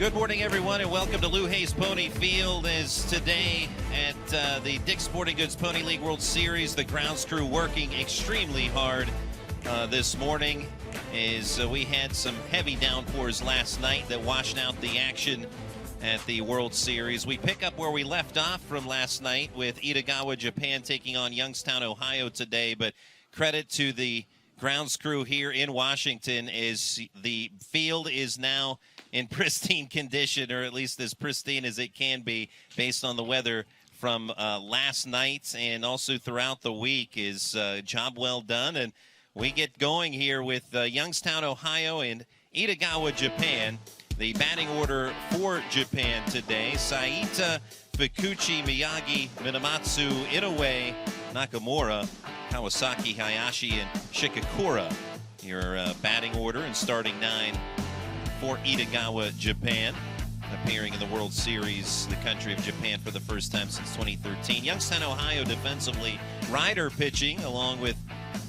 Good morning, everyone, and welcome to Lou Hayes Pony Field. As today at the Dick's Sporting Goods Pony League World Series, the grounds crew working extremely hard this morning as we had some heavy downpours last night that washed out the action at the World Series. We pick up where we left off from last night with Edogawa, Japan taking on Youngstown, Ohio today, but credit to the grounds crew here in Washington as the field is now in pristine condition, or at least as pristine as it can be based on the weather from last night and also throughout the week. Is job well done, and we get going here with Youngstown, Ohio and Edogawa, Japan. The batting order for Japan today: Saita, Fukuchi, Miyagi, Minamatsu, Inoue, Nakamura, Kawasaki, Hayashi, and Shikakura. Your batting order and starting nine for Edogawa, Japan, appearing in the World Series, the country of Japan, for the first time since 2013. Youngstown, Ohio defensively, Ryder pitching along with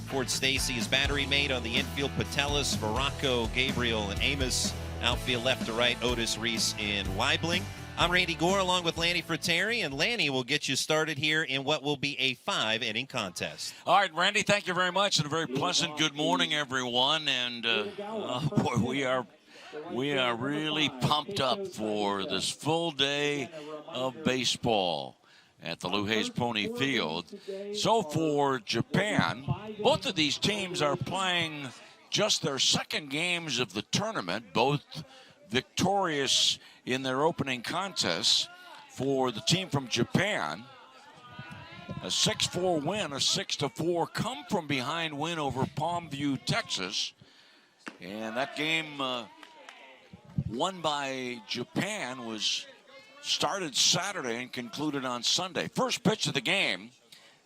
Fort Stacy, his battery mate on the infield, Patelis, Veraco, Gabriel, and Amos. Outfield left to right, Otis, Reese, and Weibling. I'm Randy Gore along with Lanny Fratteri, and Lanny will get you started here in what will be a 5-inning contest. All right, Randy, thank you very much, and a very pleasant good morning, everyone. And oh boy, we are really pumped up for this full day of baseball at the Lou Hayes Pony Field. So for Japan, both of these teams are playing just their second games of the tournament, both victorious in their opening contests. For the team from Japan, a 6-4 win, a 6-4 come from behind win over Palmview, Texas. And that game won by Japan was started Saturday and concluded on Sunday. First pitch of the game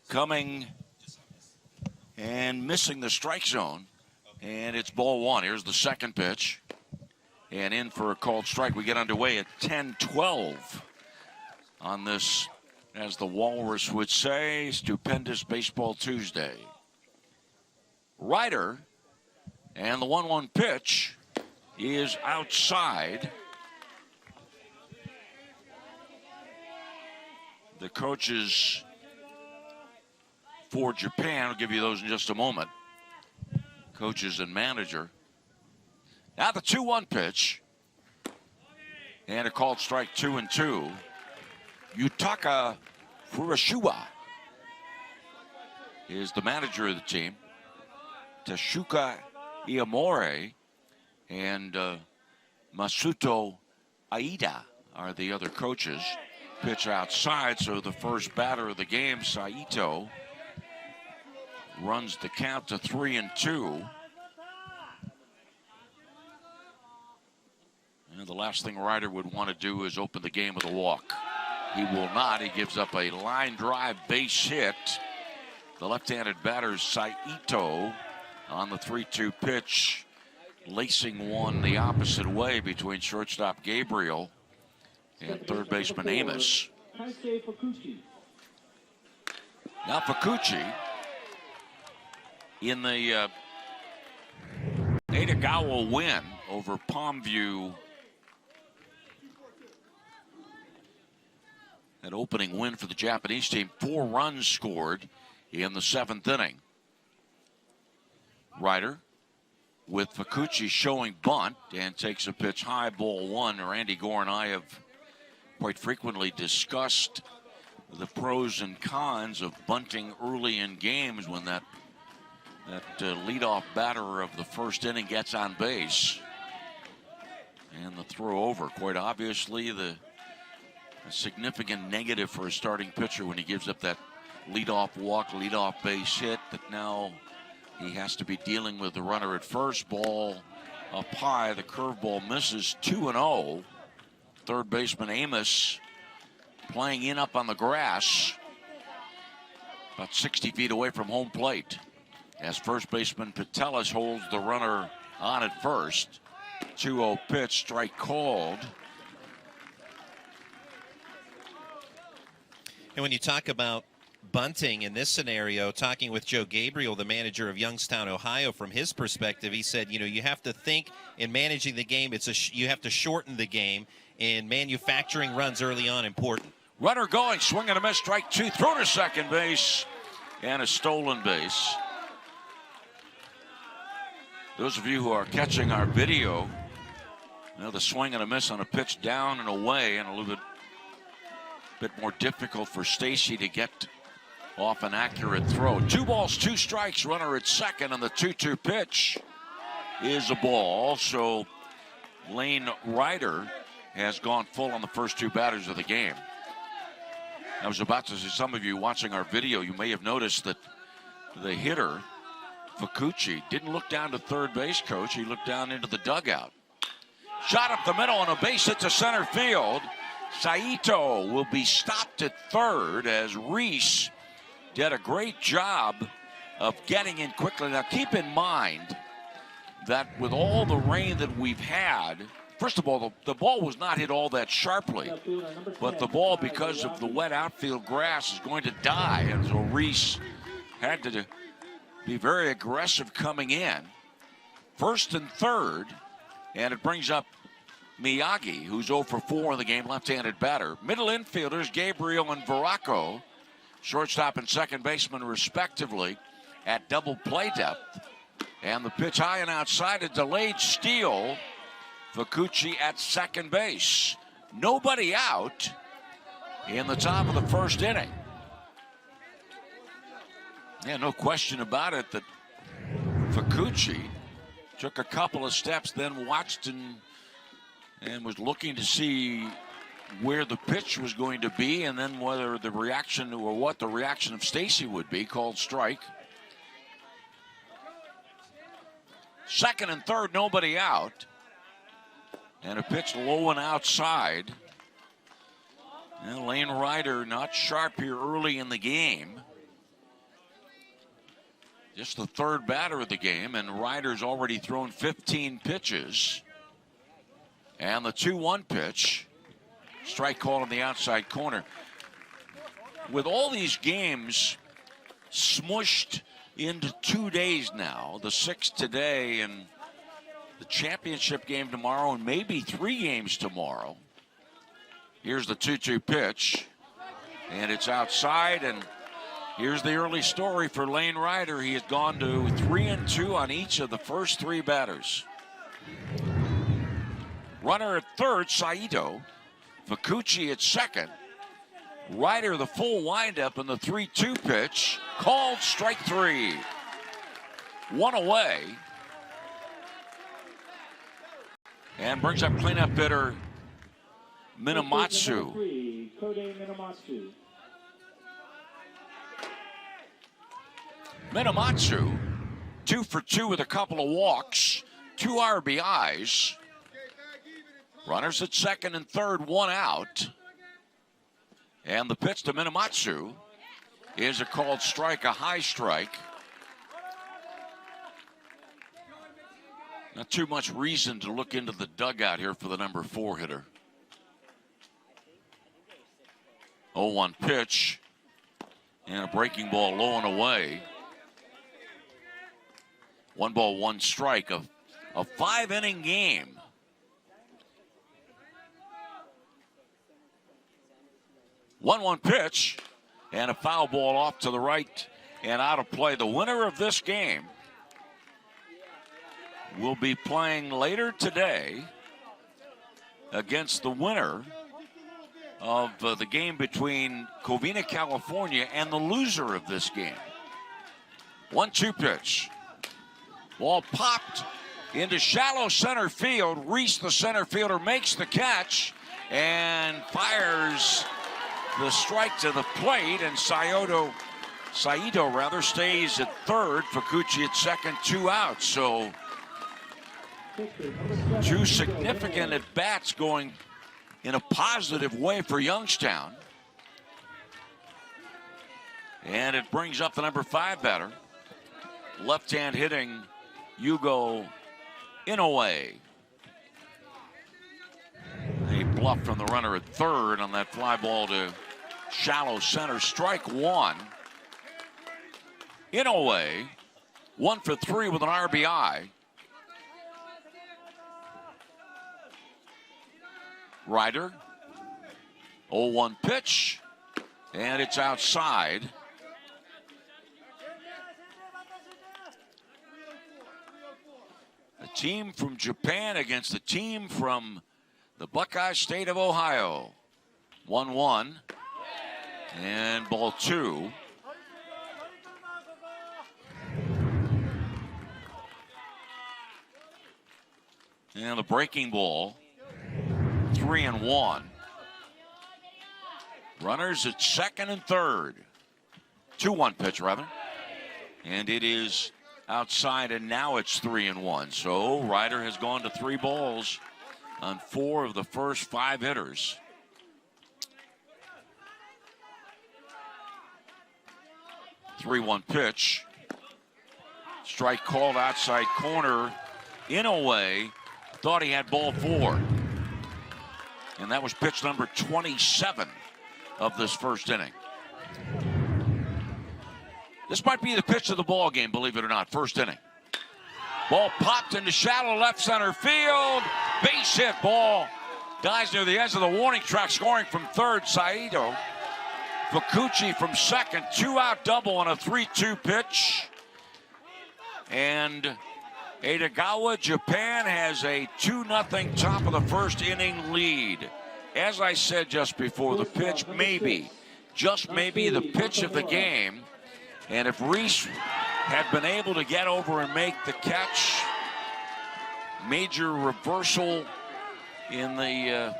coming and missing the strike zone, and it's ball one. Here's the second pitch, and in for a called strike. We get underway at 10-12 on this, as the Walrus would say, stupendous Baseball Tuesday. Ryder, and the 1-1 pitch is outside. The coaches for Japan, I'll give you those in just a moment. Coaches and manager. Now the 2-1 pitch. And a called strike, 2-2. Yutaka Furushima is the manager of the team. Tashuka Iamore and Masuto Aida are the other coaches. Pitch outside, so the first batter of the game, Saito, runs the count to 3-2. And the last thing Ryder would want to do is open the game with a walk. He will not. He gives up a line drive base hit. The left-handed batter, Saito, on the 3-2 pitch, lacing one the opposite way between shortstop Gabriel and third baseman Amos. Now Fukuchi in the Edogawa win over Palmview. An opening win for the Japanese team. 4 runs scored in the 7th inning. Ryder with Fukuchi showing bunt and takes a pitch high, ball one. Randy Gore and I have quite frequently discussed the pros and cons of bunting early in games when that leadoff batter of the first inning gets on base. And the throw over, quite obviously a significant negative for a starting pitcher when he gives up that leadoff walk, leadoff base hit, that now he has to be dealing with the runner at first. Ball up high, the curveball misses, 2-0. Third baseman Amos playing in up on the grass, about 60 feet away from home plate, as first baseman Patelis holds the runner on at first. 2-0 pitch, strike called. And when you talk about bunting in this scenario, talking with Joe Gabriel, the manager of Youngstown, Ohio, from his perspective, he said, you know, you have to think in managing the game, you have to shorten the game, and manufacturing runs early on important. Runner going, swing and a miss, strike two, throw to second base, and a stolen base. Those of you who are catching our video, you know, the swing and a miss on a pitch down and away, and a little bit more difficult for Stacy to get off an accurate throw. 2 balls, 2 strikes, runner at second, and the 2-2 pitch is a ball. So Lane Ryder has gone full on the first 2 batters of the game. I was about to say, some of you watching our video, you may have noticed that the hitter, Fukuchi, didn't look down to third base coach. He looked down into the dugout. Shot up the middle on a base hit to center field. Saito will be stopped at third as Reese did a great job of getting in quickly. Now keep in mind that with all the rain that we've had, first of all, the ball was not hit all that sharply, but the ball, because of the wet outfield grass, is going to die. And so Reese had to be very aggressive coming in. First and third, and it brings up Miyagi, who's 0 for 4 in the game, left-handed batter. Middle infielders, Gabriel and Veraco, shortstop and second baseman respectively, at double play depth. And the pitch high and outside, a delayed steal. Fukuchi at second base. Nobody out in the top of the first inning. Yeah, no question about it that Fukuchi took a couple of steps, then watched and was looking to see where the pitch was going to be, and then whether the reaction, or what the reaction of Stacy would be. Called strike. Second and third, nobody out. And a pitch low and outside. And Lane Ryder not sharp here early in the game. Just the third batter of the game, and Ryder's already thrown 15 pitches. And the 2-1 pitch. Strike call in the outside corner. With all these games smushed into 2 days now, the 6th today and the championship game tomorrow, and maybe 3 games tomorrow. Here's the 2-2 pitch, and it's outside, and here's the early story for Lane Ryder. He has gone to 3-2 on each of the first 3 batters. Runner at third, Saito. Fukuchi at second. Ryder the full windup in the 3-2 pitch. Called strike 3. 1 away. And brings up cleanup hitter Minamatsu. Minamatsu, 2 for 2 with a couple of walks, 2 RBIs. Runners at second and third, 1 out. And the pitch to Minamatsu is a called strike, a high strike. Not too much reason to look into the dugout here for the number 4 hitter. 0-1 pitch. And a breaking ball low and away. 1 ball, 1 strike. A 5-inning game. One pitch, and a foul ball off to the right and out of play. The winner of this game will be playing later today against the winner of the game between Covina, California, and the loser of this game. 1-2 pitch. Ball popped into shallow center field. Reese, the center fielder, makes the catch and fires the strike to the plate, and Saito stays at third. Fukuchi at second, 2 outs. So 2 significant at-bats going in a positive way for Youngstown. And it brings up the number 5 batter. Left-hand hitting Yugo Inoue. A bluff from the runner at third on that fly ball to Shallow center, strike one. Inoue, 1 for 3 with an RBI. Ryder, 0-1 pitch, and it's outside. A team from Japan against a team from the Buckeye State of Ohio. 1-1, and ball 2. And the breaking ball, 3-1. Runners at second and third. 2-1 pitch, rather. And it is outside, and now it's 3-1. So Ryder has gone to 3 balls on 4 of the first 5 hitters. Three-one pitch. Strike called outside corner. Inoue thought he had ball 4. And that was pitch number 27 of this first inning. This might be the pitch of the ball game, believe it or not, first inning. Ball popped into shallow left center field. Base hit ball. Dies near the edge of the warning track, scoring from third, Saito. Fukuchi from second, 2-out double on a 3-2 pitch. And Edogawa, Japan has a 2-0 top of the first inning lead. As I said just before, the pitch maybe, just maybe the pitch of the game. And if Reese had been able to get over and make the catch, major reversal in the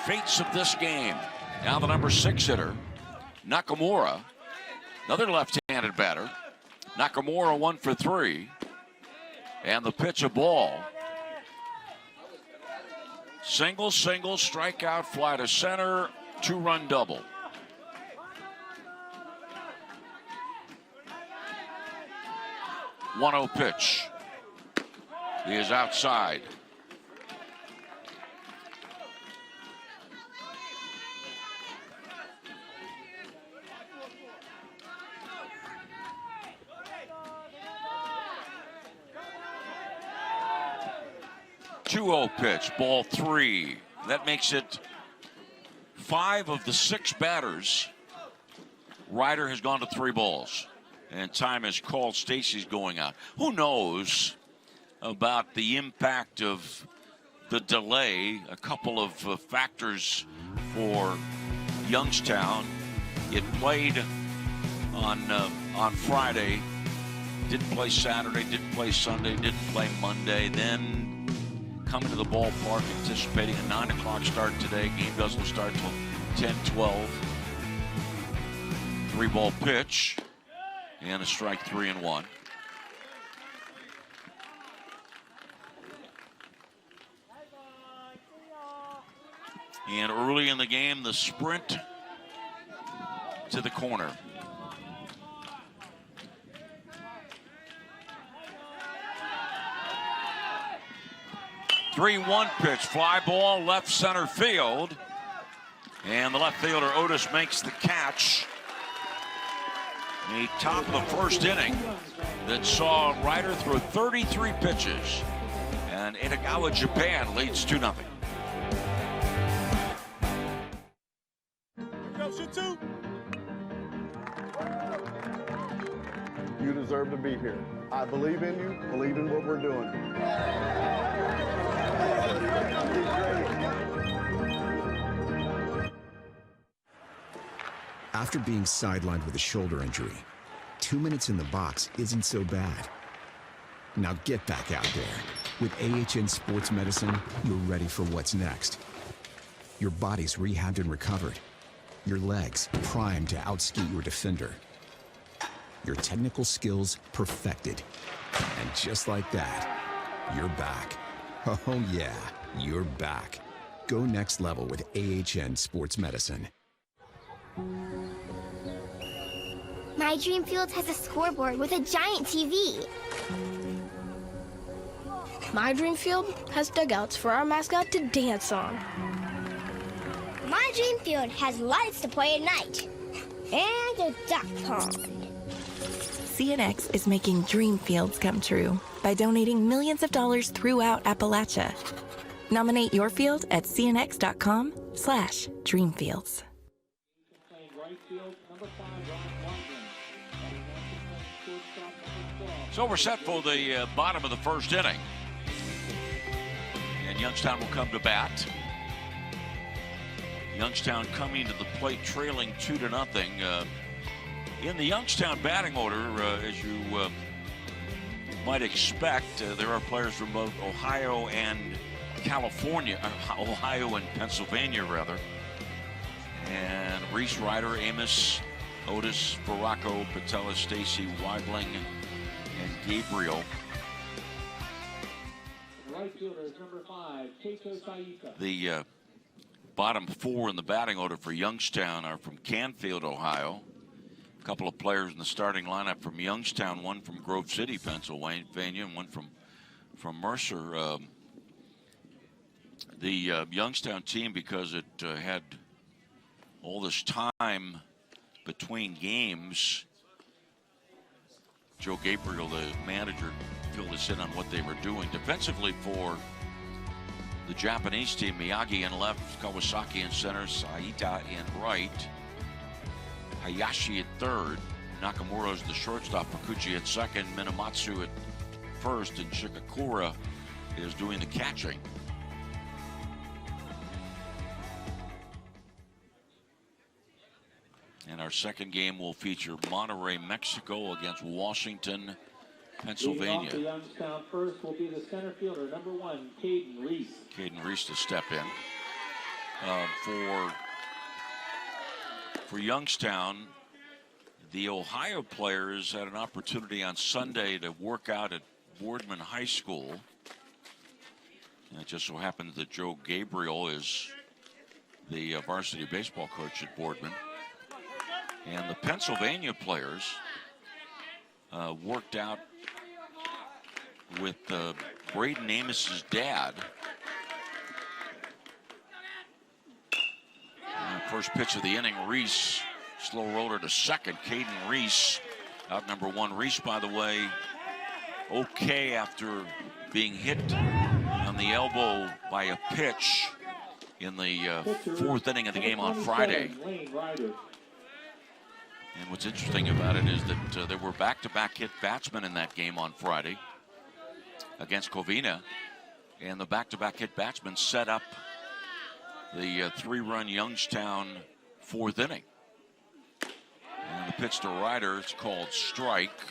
fates of this game. Now the number 6 hitter, Nakamura, another left-handed batter. Nakamura 1 for 3. And the pitch, a ball. Single, strikeout, fly to center, 2-run double. One-oh pitch. He is outside. Two-oh pitch, ball 3. That makes it 5 of the 6 batters. Ryder has gone to 3 balls. And time is called. Stacy's going out. Who knows about the impact of the delay? A couple of factors for Youngstown. It played on Friday. Didn't play Saturday. Didn't play Sunday. Didn't play Monday. Then coming to the ballpark, anticipating a 9 o'clock start today. Game doesn't start till 10:12. 3-ball pitch. And a strike, 3-1. And early in the game, the sprint to the corner. Three-one pitch, fly ball, left center field. And the left fielder, Otis, makes the catch. The top of the first inning that saw Ryder throw 33 pitches. And Edogawa, Japan leads 2-0. You deserve to be here. I believe in you, believe in what we're doing. After being sidelined with a shoulder injury, 2 minutes in the box isn't so bad. Now get back out there. With AHN Sports Medicine, you're ready for what's next. Your body's rehabbed and recovered. Your legs primed to outskate your defender. Your technical skills perfected. And just like that, you're back. Oh yeah, you're back. Go next level with AHN Sports Medicine. My Dream Field has a scoreboard with a giant TV. My Dream Field has dugouts for our mascot to dance on. My dream field has lights to play at night. And a duck pond. CNX is making dream fields come true by donating millions of dollars throughout Appalachia. Nominate your field at cnx.com/dreamfields. So we're set for the bottom of the first inning. And Youngstown will come to bat. Youngstown coming to the plate trailing 2-0. In the Youngstown batting order, as you might expect, there are players from both Ohio and California, Ohio and Pennsylvania, rather. And Reese Ryder, Amos, Otis, Baracco, Patella, Stacy, Weibling, and Gabriel. Right fielder is number 5, Keito Saika. The bottom 4 in the batting order for Youngstown are from Canfield, Ohio. A couple of players in the starting lineup from Youngstown, one from Grove City, Pennsylvania, and one from Mercer. The Youngstown team, because it had all this time between games, Joe Gabriel, the manager, filled us in on what they were doing defensively for the Japanese team. Miyagi in left, Kawasaki in center, Saita in right, Hayashi at third, Nakamura's the shortstop, Fukuchi at second, Minamatsu at first, and Shikakura is doing the catching. And our second game will feature Monterrey, Mexico against Washington, Pennsylvania. Leading off the Youngstown first will be the center fielder, number 1, Caden Reese. Caden Reese to step in. For Youngstown, the Ohio players had an opportunity on Sunday to work out at Boardman High School. And it just so happens that Joe Gabriel is the varsity baseball coach at Boardman. And the Pennsylvania players worked out with Braden Amos's dad. First pitch of the inning, Reese, slow roller to second. Caden Reese, out number 1. Reese, by the way, okay after being hit on the elbow by a pitch in the 4th inning of the game on Friday. And what's interesting about it is that there were back-to-back hit batsmen in that game on Friday against Covina. And the back-to-back hit batsmen set up the 3-run Youngstown 4th inning. And the pitch to Ryder, it's called strike.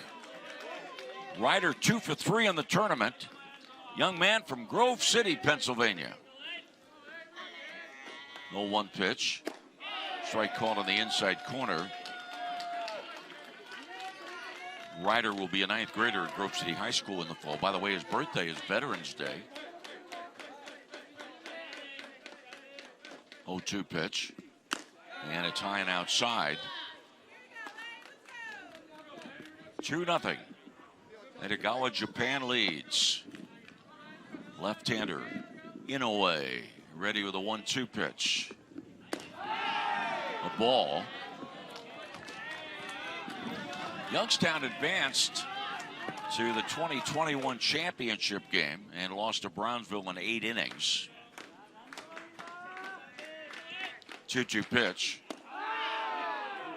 Ryder 2 for 3 in the tournament. Young man from Grove City, Pennsylvania. 0-1 pitch. Strike called on the inside corner. Ryder will be a 9th grader at Grove City High School in the fall. By the way, his birthday is Veterans Day. 0-2 pitch. And it's high and outside. 2-0. Edogawa, Japan leads. Left-hander, Inoue, ready with a 1-2 pitch. A ball. Youngstown advanced to the 2021 championship game and lost to Brownsville in 8 innings. 2-2 pitch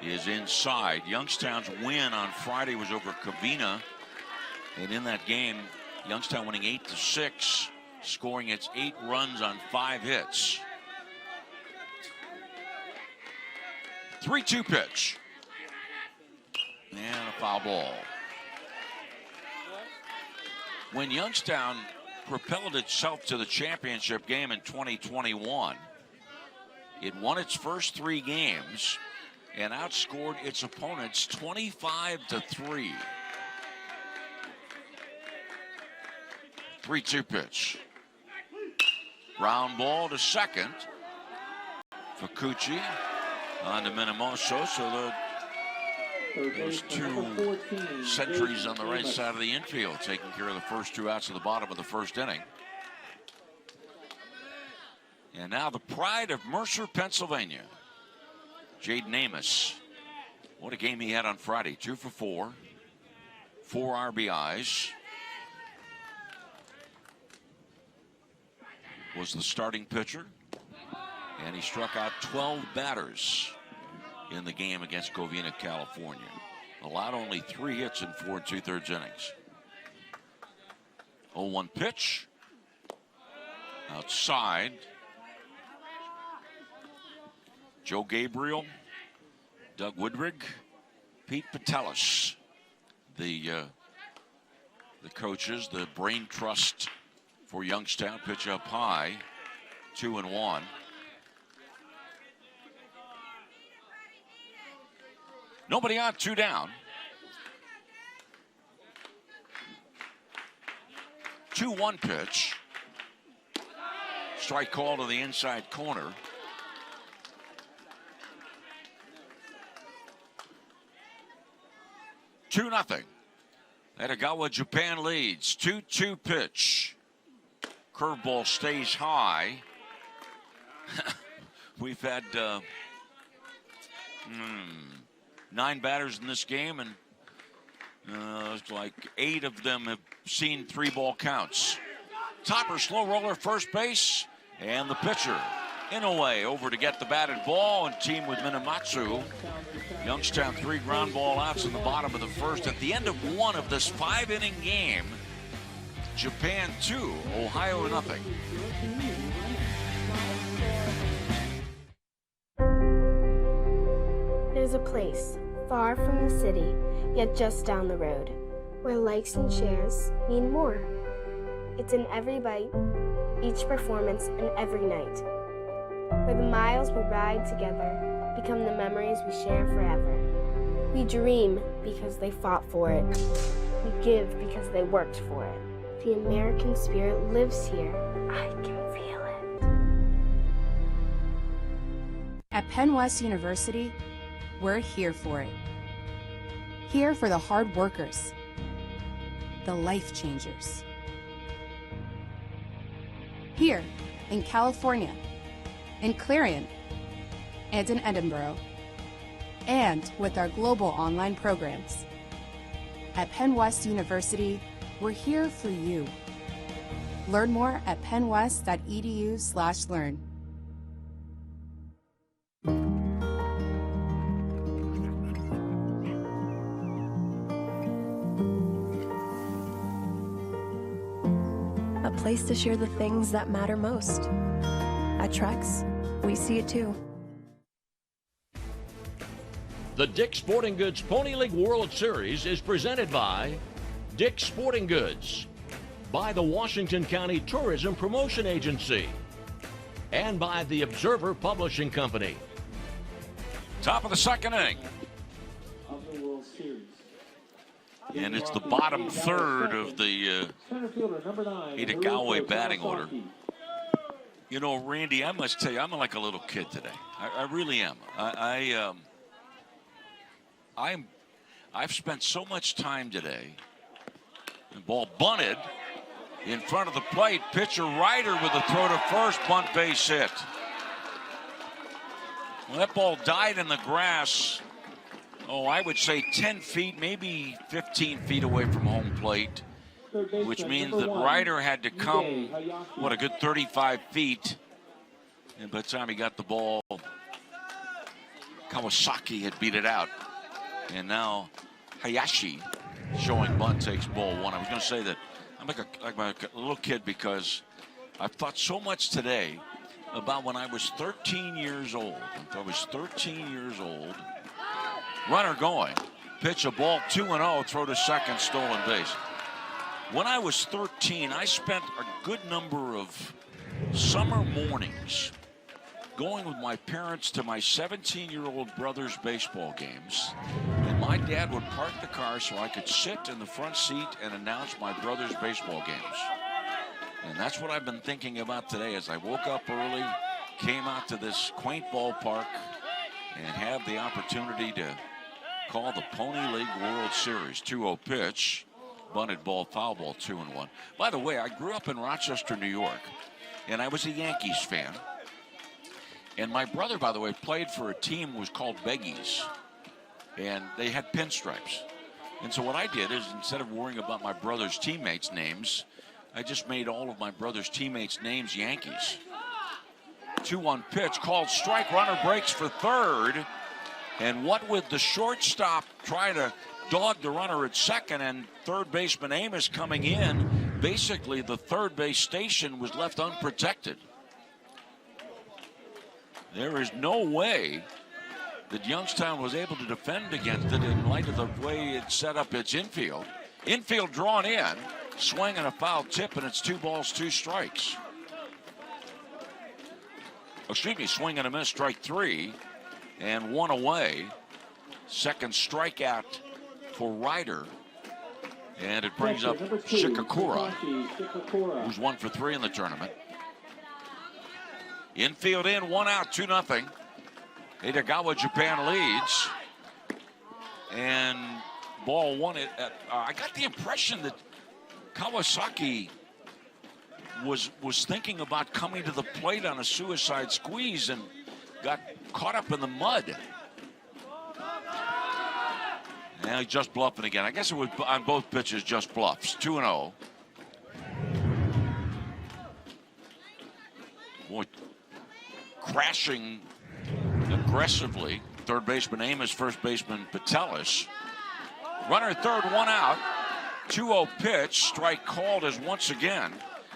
is inside. Youngstown's win on Friday was over Covina. And in that game, Youngstown winning 8-6, scoring its 8 runs on 5 hits. 3-2 pitch. And a foul ball. When Youngstown propelled itself to the championship game in 2021, it won its first 3 games and outscored its opponents 25-3. 3-2 pitch. Ground ball to second. Fukuchi on to Minamoso, so those 2 sentries on the right side of the infield taking care of the first 2 outs of the bottom of the first inning. And now the pride of Mercer, Pennsylvania, Jaden Amos. What a game he had on Friday. 2 for 4. 4 RBIs. Was the starting pitcher. And he struck out 12 batters in the game against Covina, California. Allowed only 3 hits in 4 2/3 innings. 0-1 pitch. Outside. Joe Gabriel, Doug Woodrig, Pete Patelis, the coaches, the brain trust for Youngstown. Pitch up high, 2-1. Nobody on, 2 down. 2-1 pitch. Strike call to the inside corner. Two nothing. Edogawa, Japan leads. 2-2 pitch. Curveball stays high. We've had 9 batters in this game, and it's like 8 of them have seen 3-ball counts. Topper, slow roller, first base, and the pitcher Inoue over to get the batted ball and team with Minamatsu. Youngstown 3 ground ball outs in the bottom of the first. At the end of 1 of this 5-inning game, Japan 2, Ohio nothing. There's a place far from the city, yet just down the road, where likes and shares mean more. It's in every bite, each performance, and every night, where the miles we ride together become the memories we share forever. We dream because they fought for it. We give because they worked for it. The American spirit lives here. I can feel it. At Penn West University, we're here for it. Here for the hard workers, the life changers. Here in California, in Clarion, and in Edinburgh, and with our global online programs. At Penn West University, we're here for you. Learn more at pennwest.edu/learn. A place to share the things that matter most. At Trex, we see it too. The Dick's Sporting Goods Pony League World Series is presented by Dick's Sporting Goods, by the Washington County Tourism Promotion Agency, and by the Observer Publishing Company. Top of the second inning. Of the World Series. And it's the bottom third of the Edogawa batting order. You know, Randy, I must tell you, I'm like a little kid today. I really am. I've spent so much time today. The ball bunted in front of the plate. Pitcher Ryder with a throw to first, bunt base hit. Well, that ball died in the grass. Oh, I would say 10 feet, maybe 15 feet away from home plate, which means that Ryder had to come, what, a good 35 feet. And by the time he got the ball, Kawasaki had beat it out. And now Hayashi showing bunt takes ball 1. I was going to say that I'm like a little kid because I've thought so much today about when I was 13 years old. If I was 13 years old, runner going, pitch a ball 2-0, throw to second, stolen base. When I was 13, I spent a good number of summer mornings going with my parents to my 17-year-old brother's baseball games. And my dad would park the car so I could sit in the front seat and announce my brother's baseball games. And that's what I've been thinking about today as I woke up early, came out to this quaint ballpark, and have the opportunity to call the Pony League World Series. 2-0 pitch, bunted ball, foul ball, 2-1. By the way, I grew up in Rochester, New York, and I was a Yankees fan. And my brother, by the way, played for a team that was called Beggies. And they had pinstripes. And so what I did is, instead of worrying about my brother's teammates' names, I just made all of my brother's teammates' names Yankees. 2-1 pitch, called strike, runner breaks for third. And what with the shortstop trying to dog the runner at second and third baseman Amos coming in, basically the third base station was left unprotected. There is no way that Youngstown was able to defend against it in light of the way it set up its infield. Infield drawn in, swing and a foul tip, and it's 2 balls, 2 strikes. Excuse me, swing and a miss, strike 3, and 1 away. Second strikeout for Ryder. And it brings up Shikakura, who's 1 for 3 in the tournament. Infield in, 1 out, 2-0. Edogawa, Japan leads. And ball 1. I got the impression that Kawasaki was thinking about coming to the plate on a suicide squeeze and got caught up in the mud. Now he's just bluffing again. I guess it was on both pitches just bluffs. 2-0. Boy, crashing aggressively. Third baseman Amos, first baseman Patelis. Runner third, 1 out. 2-0 pitch. Strike called as once again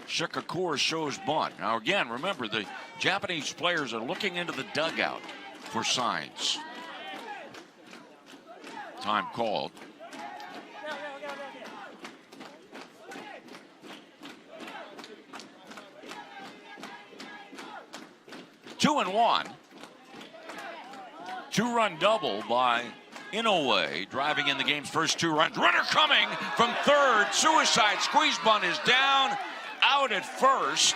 Shikakura shows bunt. Now again, remember, the Japanese players are looking into the dugout for signs. Time called. Two and one. 2-run double by Inoue, driving in the game's first 2 runs. Runner coming from third. Suicide squeeze bunt is down. Out at first.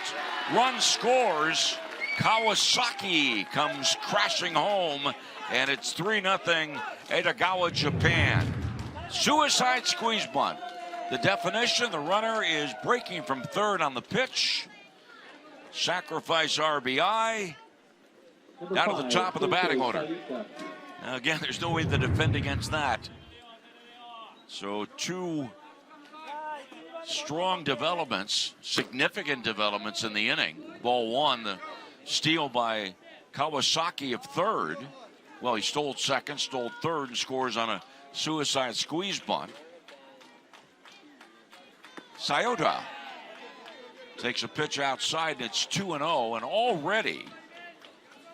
Run scores. Kawasaki comes crashing home, and it's 3-0 Edogawa, Japan. Suicide squeeze bunt. The definition, the runner is breaking from third on the pitch. Sacrifice RBI. Down to the top of the batting order. Now again, there's no way to defend against that. So 2 strong developments, significant developments in the inning. Ball 1, the steal by Kawasaki of third. Well, he stole second, stole third, and scores on a suicide squeeze bunt. Sayota takes a pitch outside, and it's 2-0, and already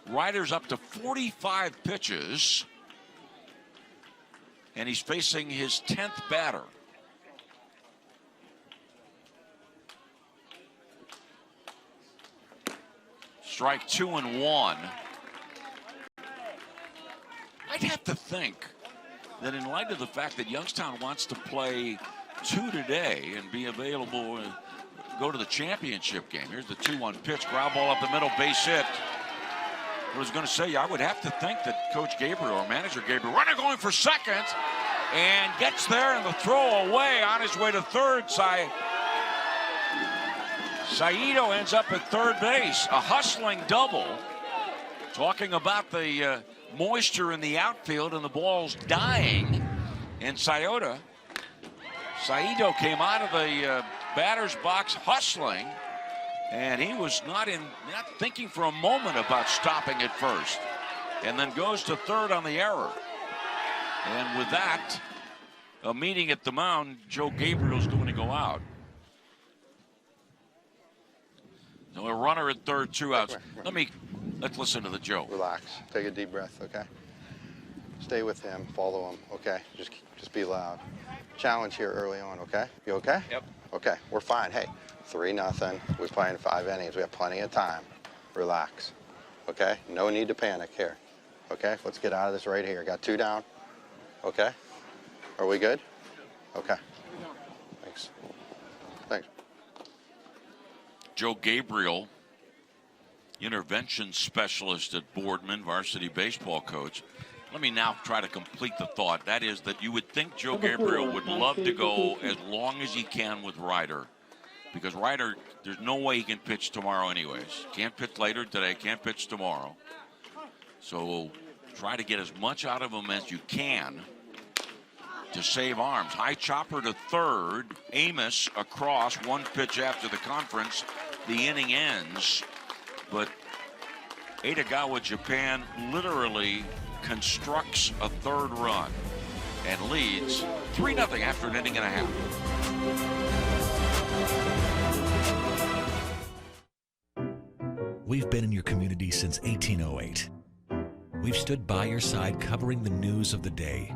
Ryder's up to 45 pitches, and he's facing his 10th batter. Strike 2 and 1. I'd have to think that in light of the fact that Youngstown wants to play 2 today and be available to go to the championship game. Here's the 2-1 pitch, ground ball up the middle, base hit. I was going to say, I would have to think that Coach Gabriel or manager Gabriel, runner going for second, and gets there, and the throw away on his way to third. Saito ends up at third base, a hustling double. Talking about the moisture in the outfield and the ball's dying. And Saito came out of the batter's box hustling, and he was not thinking for a moment about stopping at first, and then goes to third on the error. And with that, a meeting at the mound, Joe Gabriel's going to go out. So a runner at third, 2 outs. Let's listen to the Joe. Relax. Take a deep breath, okay? Stay with him. Follow him, okay? Just be loud. Challenge here early on, okay? You okay? Yep. Okay, we're fine. Hey, 3-0. We're playing 5 innings. We have plenty of time. Relax, okay? No need to panic here, okay? Let's get out of this right here. Got 2 down, okay? Are we good? Okay. Thanks. Thanks. Joe Gabriel, intervention specialist at Boardman, varsity baseball coach. Let me now try to complete the thought. That is that you would think Joe Gabriel would love to go as long as he can with Ryder, because Ryder, there's no way he can pitch tomorrow anyways. Can't pitch later today, can't pitch tomorrow. So try to get as much out of them as you can to save arms. High chopper to third. Amos across, one pitch after the conference. The inning ends, but Edogawa, Japan literally constructs a third run and leads 3-0 after an inning and a half. We've been in your community since 1808. We've stood by your side covering the news of the day.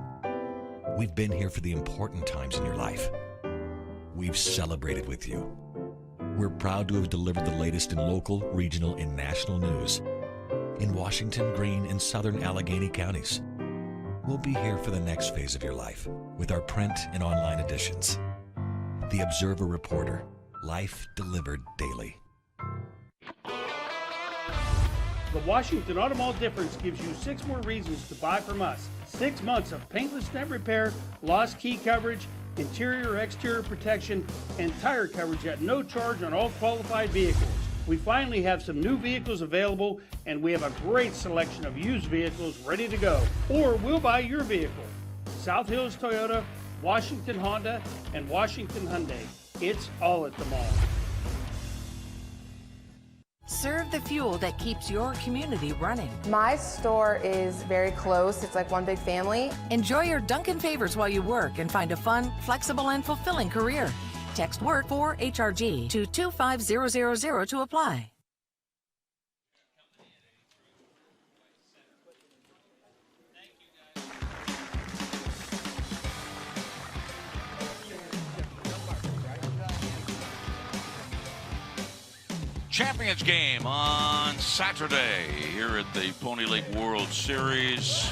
We've been here for the important times in your life. We've celebrated with you. We're proud to have delivered the latest in local, regional, and national news in Washington, Greene, and southern Allegheny counties. We'll be here for the next phase of your life with our print and online editions. The Observer Reporter, life delivered daily. The Washington Auto Mall difference gives you 6 more reasons to buy from us. 6 months of paintless net repair, lost key coverage, interior exterior protection, and tire coverage at no charge on all qualified vehicles. We finally have some new vehicles available, and we have a great selection of used vehicles ready to go. Or we'll buy your vehicle. South Hills Toyota, Washington Honda, and Washington Hyundai. It's all at the mall. Serve the fuel that keeps your community running. My store is very close. It's like one big family. Enjoy your Dunkin' favors while you work and find a fun, flexible, and fulfilling career. Text WORK for HRG to 25000 to apply. Champions game on Saturday here at the Pony League World Series.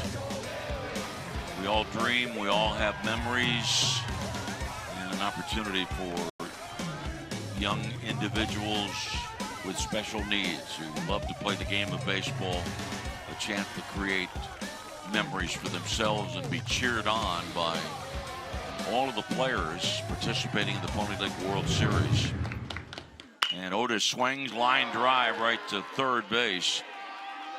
We all dream, we all have memories, and an opportunity for young individuals with special needs who love to play the game of baseball, a chance to create memories for themselves and be cheered on by all of the players participating in the Pony League World Series. And Otis swings, line drive right to third base.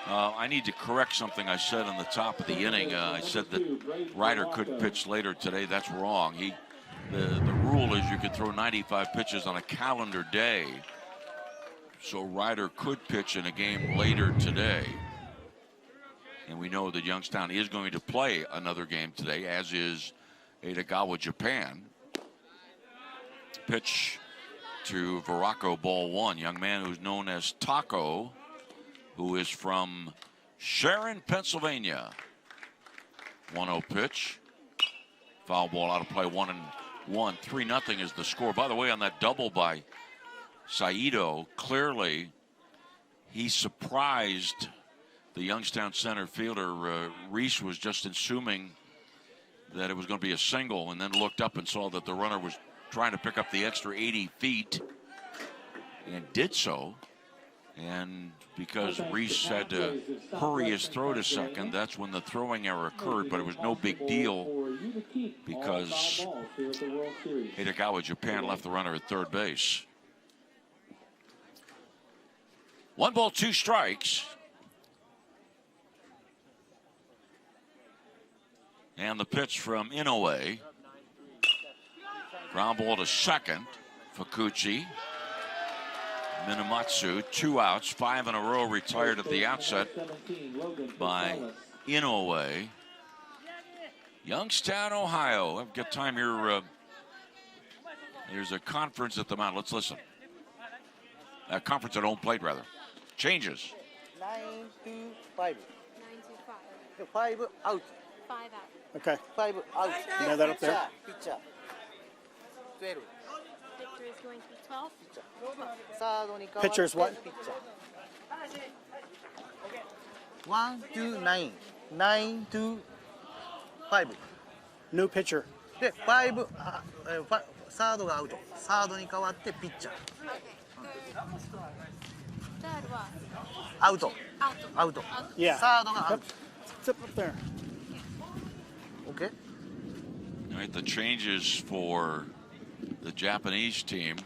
I need to correct something I said on the top of the inning. I said that Ryder could pitch later today. That's wrong. The rule is you can throw 95 pitches on a calendar day. So Ryder could pitch in a game later today. And we know that Youngstown is going to play another game today, as is Edogawa, Japan. Pitch to Veraco, ball one. Young man who's known as Taco, who is from Sharon, Pennsylvania. 1-0 pitch. Foul ball out of play, 1-1. 3-0 is the score. By the way, on that double by Saito, clearly he surprised the Youngstown center fielder. Reese was just assuming that it was going to be a single, and then looked up and saw that the runner was trying to pick up the extra 80 feet and did so. And because Reese had to hurry his throw to second, that's when the throwing error occurred, but it was no big deal because Edogawa, Japan left the runner at third base. 1 ball, 2 strikes. And the pitch from Inoue. Ground ball to second. Fukuchi. Minamatsu, 2 outs, 5 in a row, retired at the outset by Inoue. Youngstown, Ohio. I've got time here. There's a conference at the mound. Let's listen. A conference at home plate, rather. Changes. 9-5. 9-5. 5 out. 5 out. Okay. 5 out. You have that up there? Pitcher. 12. Pitcher is going to be 12. Pitcher's what? 1 to 9. 9 to 5. New pitcher. で、5、サードがアウト。サードに変わってピッチャー。Third was アウト。 out. アウト。 Yeah. サードがアウト。 It's up there. Okay. All right, the changes for the Japanese team.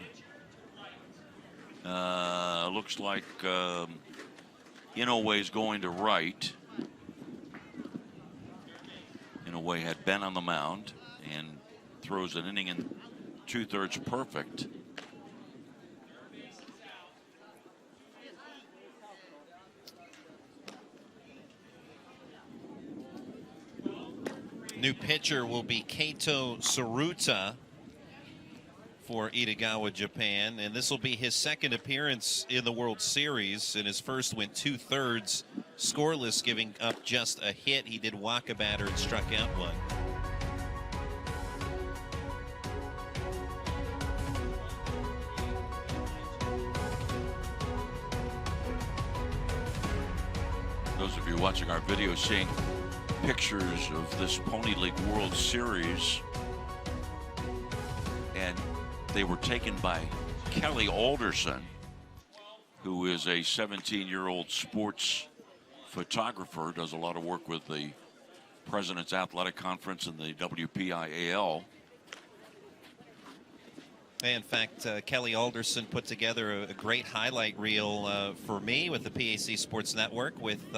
Looks like Inoue is going to right. Inouye had been on the mound and throws an inning in 2/3 perfect. New pitcher will be Kato Tsuruta for Edogawa, Japan, and this will be his second appearance in the World Series. In his first went 2/3 scoreless, giving up just a hit. He did walk a batter and struck out one. Those of you watching our video seeing pictures of this Pony League World Series, and they were taken by Kelly Alderson, who is a 17-year-old sports photographer, does a lot of work with the President's Athletic Conference and the WPIAL. In fact, Kelly Alderson put together a great highlight reel for me with the PAC Sports Network, with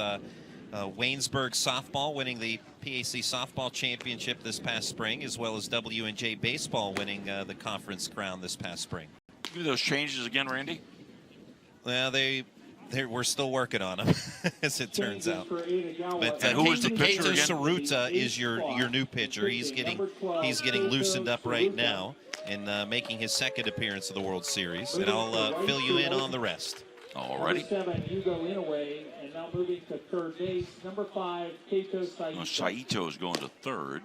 Waynesburg softball winning the PAC softball championship this past spring, as well as W&J baseball winning the conference crown this past spring. Do those changes again, Randy? Well, we're still working on them, as it turns out. But who is the pitcher Kato again? Tsuruta is your new pitcher. He's getting loosened up right now and making his second appearance of the World Series. And I'll fill you in on the rest. Alrighty. 7, Hugo Inouye, and now moving to third base, number 5, Kato Saito. Saito is going to third,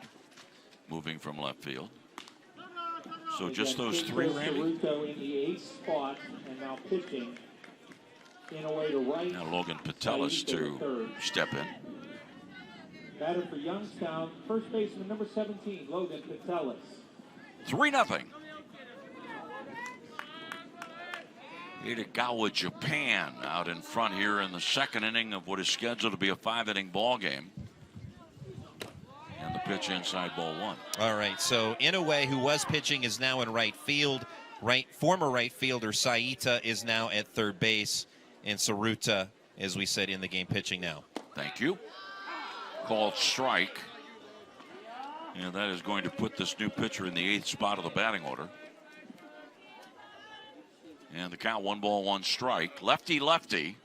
moving from left field. So just those three, Randy? Ruto in the 8th spot, and now pitching. Inouye to right. Now Logan Patelis to step in. Batter for Youngstown, first baseman number 17, Logan Patelis. 3-0. Edogawa, Japan, out in front here in the second inning of what is scheduled to be a 5-inning ball game. And the pitch inside ball 1. All right, so Inouye, who was pitching, is now in right field. Former right fielder Saita is now at third base, and Tsuruta, as we said, in the game pitching now. Thank you. Called strike. And that is going to put this new pitcher in the 8th spot of the batting order. And the count, 1-1 strike. Lefty, lefty.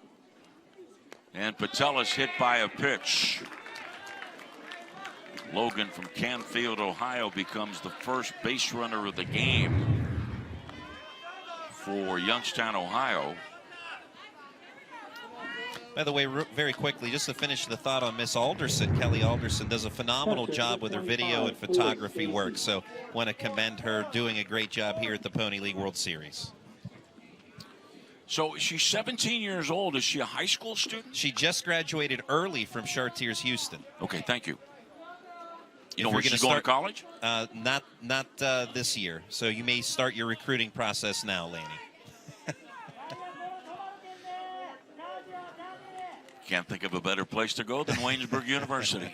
And Patelis hit by a pitch. Logan from Canfield, Ohio, becomes the first base runner of the game for Youngstown, Ohio. By the way, very quickly, just to finish the thought on Miss Alderson, Kelly Alderson does a phenomenal job with her video and photography work. So want to commend her, doing a great job here at the Pony League World Series. So she's 17 years old. Is she a high school student? She just graduated early from Chartiers Houston. Okay, thank you. You know If where you're she's gonna going to college? Not this year. So you may start your recruiting process now, Laney. Can't think of a better place to go than Waynesburg University.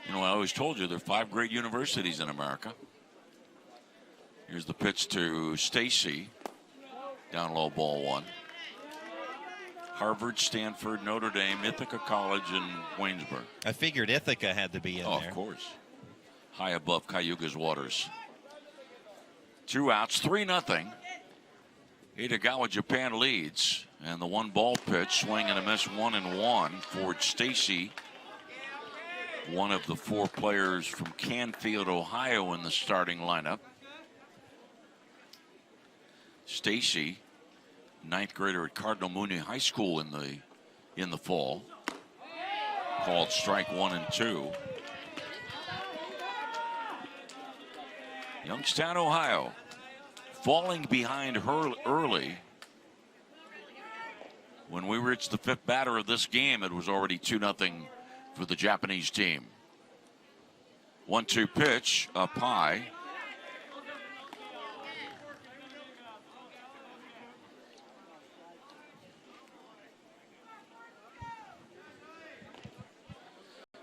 You know, I always told you there are 5 great universities in America. Here's the pitch to Stacy. Down low, ball 1. Harvard, Stanford, Notre Dame, Ithaca College, and Waynesburg. I figured Ithaca had to be in there. Of course. High above Cayuga's waters. 2 outs, 3-0. Edogawa, Japan leads. And the 1-ball pitch, swing and a miss, 1-1 for Stacy. One of the 4 players from Canfield, Ohio in the starting lineup. Stacy, 9th grader at Cardinal Mooney High School in the fall. Called strike 1 and 2. Youngstown, Ohio, falling behind her early. When we reached the 5th batter of this game, it was already 2-0 for the Japanese team. 1-2 pitch up high.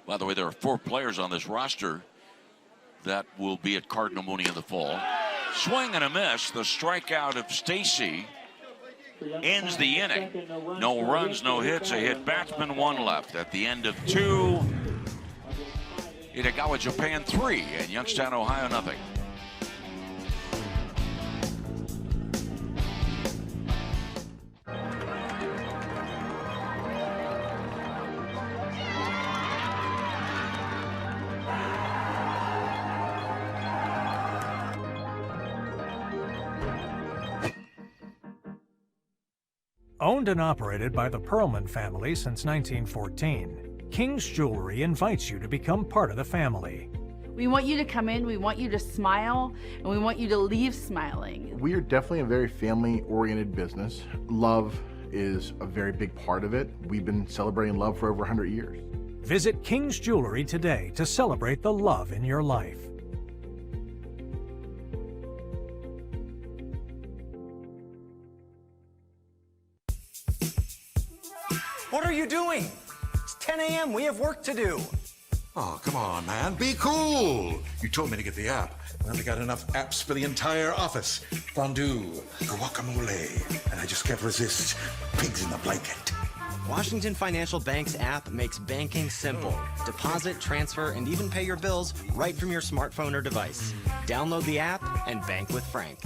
By the way, there are 4 players on this roster that will be at Cardinal Mooney in the fall. Swing and a miss. The strikeout of Stacy ends the inning. No runs, no hits, a hit batsman, 1 left. At the end of 2, Edogawa, Japan 3, and Youngstown, Ohio, nothing. Owned and operated by the Perlman family since 1914, King's Jewelry invites you to become part of the family. We want you to come in, we want you to smile, and we want you to leave smiling. We are definitely a very family-oriented business. Love is a very big part of it. We've been celebrating love for over 100 years. Visit King's Jewelry today to celebrate the love in your life. What are you doing? It's 10 a.m. We have work to do. Oh, come on, man. Be cool. You told me to get the app. We only got enough apps for the entire office. Fondue, guacamole, and I just can't resist pigs in the blanket. Washington Financial Bank's app makes banking simple. Deposit, transfer, and even pay your bills right from your smartphone or device. Download the app and bank with Frank.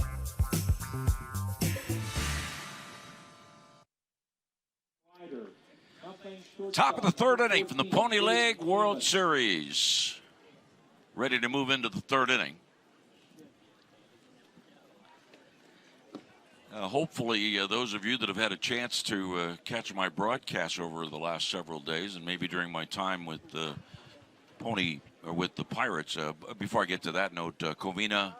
Top of the third inning from the Pony League World Series. Ready to move into the third inning. Hopefully, those of you that have had a chance to catch my broadcast over the last several days, and maybe during my time with the with the Pirates. Before I get to that note, Covina,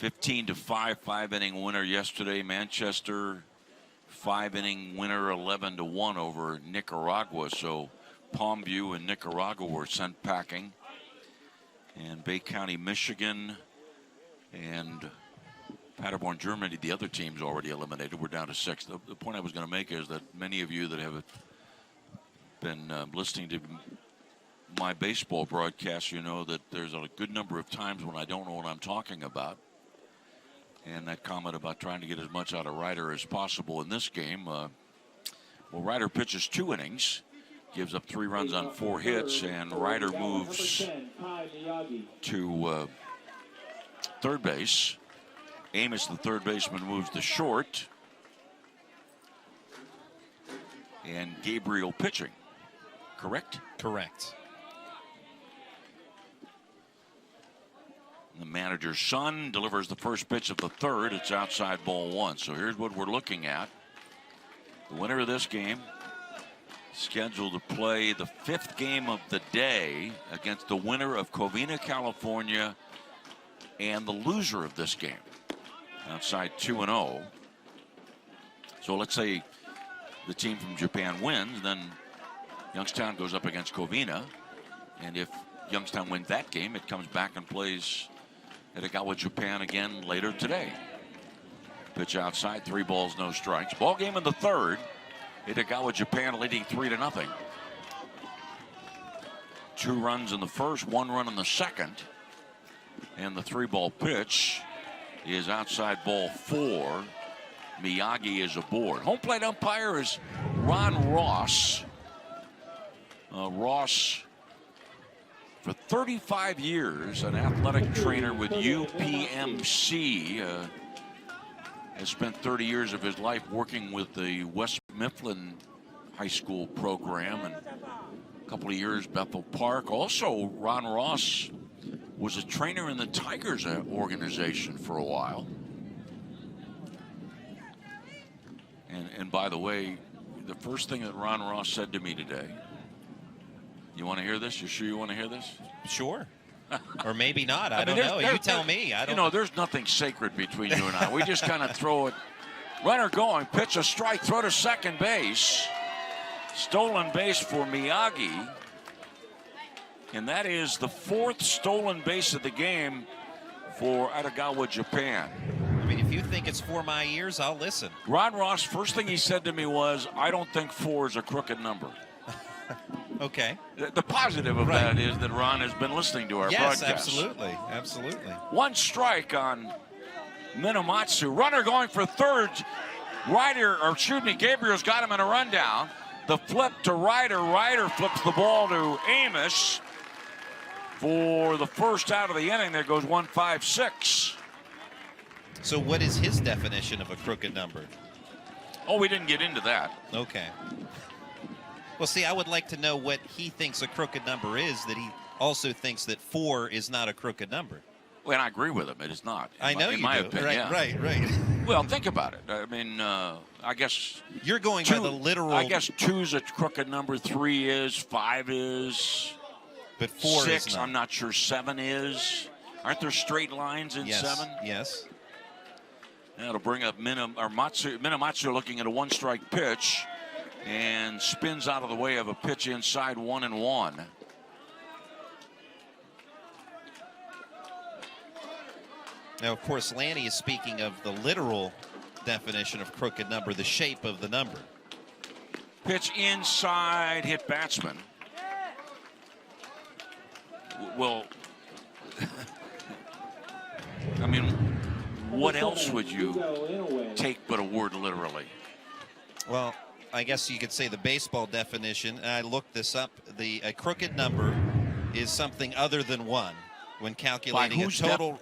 15-5, 5-inning winner yesterday. Manchester, 5-inning winner, 11-1 over Nicaragua. So Palmview and Nicaragua were sent packing. And Bay County, Michigan, and Paderborn, Germany, the other teams already eliminated. We're down to 6. The point I was going to make is that many of you that have been listening to my baseball broadcast, you know that there's a good number of times when I don't know what I'm talking about. And that comment about trying to get as much out of Ryder as possible in this game. Well, Ryder pitches 2 innings, gives up 3 runs on 4 hits, and Ryder moves to third base. Amos, the third baseman, moves to short. And Gabriel pitching, correct? Correct. The manager's son delivers the first pitch of the third. It's outside ball 1. So here's what we're looking at. The winner of this game scheduled to play the 5th game of the day against the winner of Covina, California, and the loser of this game. Outside 2-0. So let's say the team from Japan wins, then Youngstown goes up against Covina. And if Youngstown wins that game, it comes back and plays Edogawa, Japan again later today. Pitch outside, 3 balls, no strikes. Ball game in the third. Edogawa, Japan leading 3-0. 2 runs in the first, 1 run in the second. And the 3-ball pitch is outside ball 4. Miyagi is aboard. Home plate umpire is Ron Ross. Ross, for 35 years, an athletic trainer with UPMC, has spent 30 years of his life working with the West Mifflin High School program, and a couple of years Bethel Park. Also, Ron Ross was a trainer in the Tigers organization for a while. And by the way, the first thing that Ron Ross said to me today, you want to hear this? You sure you want to hear this? Sure. Or maybe not. I don't know. You tell me. I don't know. There's nothing sacred between you and I. We just kind of throw it. Runner going, pitch a strike, throw to second base. Stolen base for Miyagi. And that is the 4th stolen base of the game for Edogawa, Japan. I mean, if you think it's for my ears, I'll listen. Ron Ross, first thing he said to me was, I don't think 4 is a crooked number. Okay. The positive of that is that Ron has been listening to our broadcast. Yes, absolutely. Absolutely. 1 strike on Minamatsu. Runner going for third. Gabriel's got him in a rundown. The flip to Ryder. Ryder flips the ball to Amos. For the first out of the inning, there goes 1-5-6. So what is his definition of a crooked number? Oh, we didn't get into that. Okay. Well, see, I would like to know what he thinks a crooked number is, that he also thinks that 4 is not a crooked number. Well, I agree with him. It is not. I know in you my do. opinion. Right. Well, think about it. I mean, I guess you're going by the literal. I guess 2's a crooked number. 3 is. 5 is. But 4 6, is not. I'm not sure 7 is. Aren't there straight lines in 7? Yes. That'll bring up Minamatsu looking at a 1-strike pitch and spins out of the way of a pitch inside 1-1. Now, of course, Lanny is speaking of the literal definition of crooked number, the shape of the number. Pitch inside, hit batsman. Well, I mean, what else would you take but a word literally? Well, I guess you could say the baseball definition, and I looked this up, a crooked number is something other than 1 when calculating a total.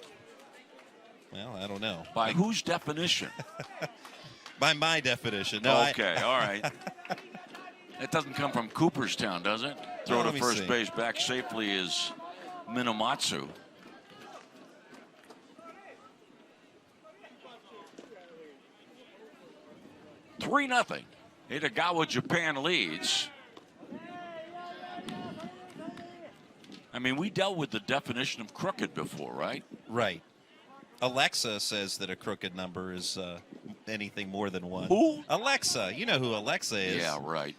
Well, I don't know. By whose definition? By my definition. No, okay, all right. That doesn't come from Cooperstown, does it? Throw to first base back safely is Minamatsu. Three 0. Edogawa, Japan leads. I mean, we dealt with the definition of crooked before, right? Right. Alexa says that a crooked number is anything more than 1. Who? Alexa. You know who Alexa is. Yeah, right.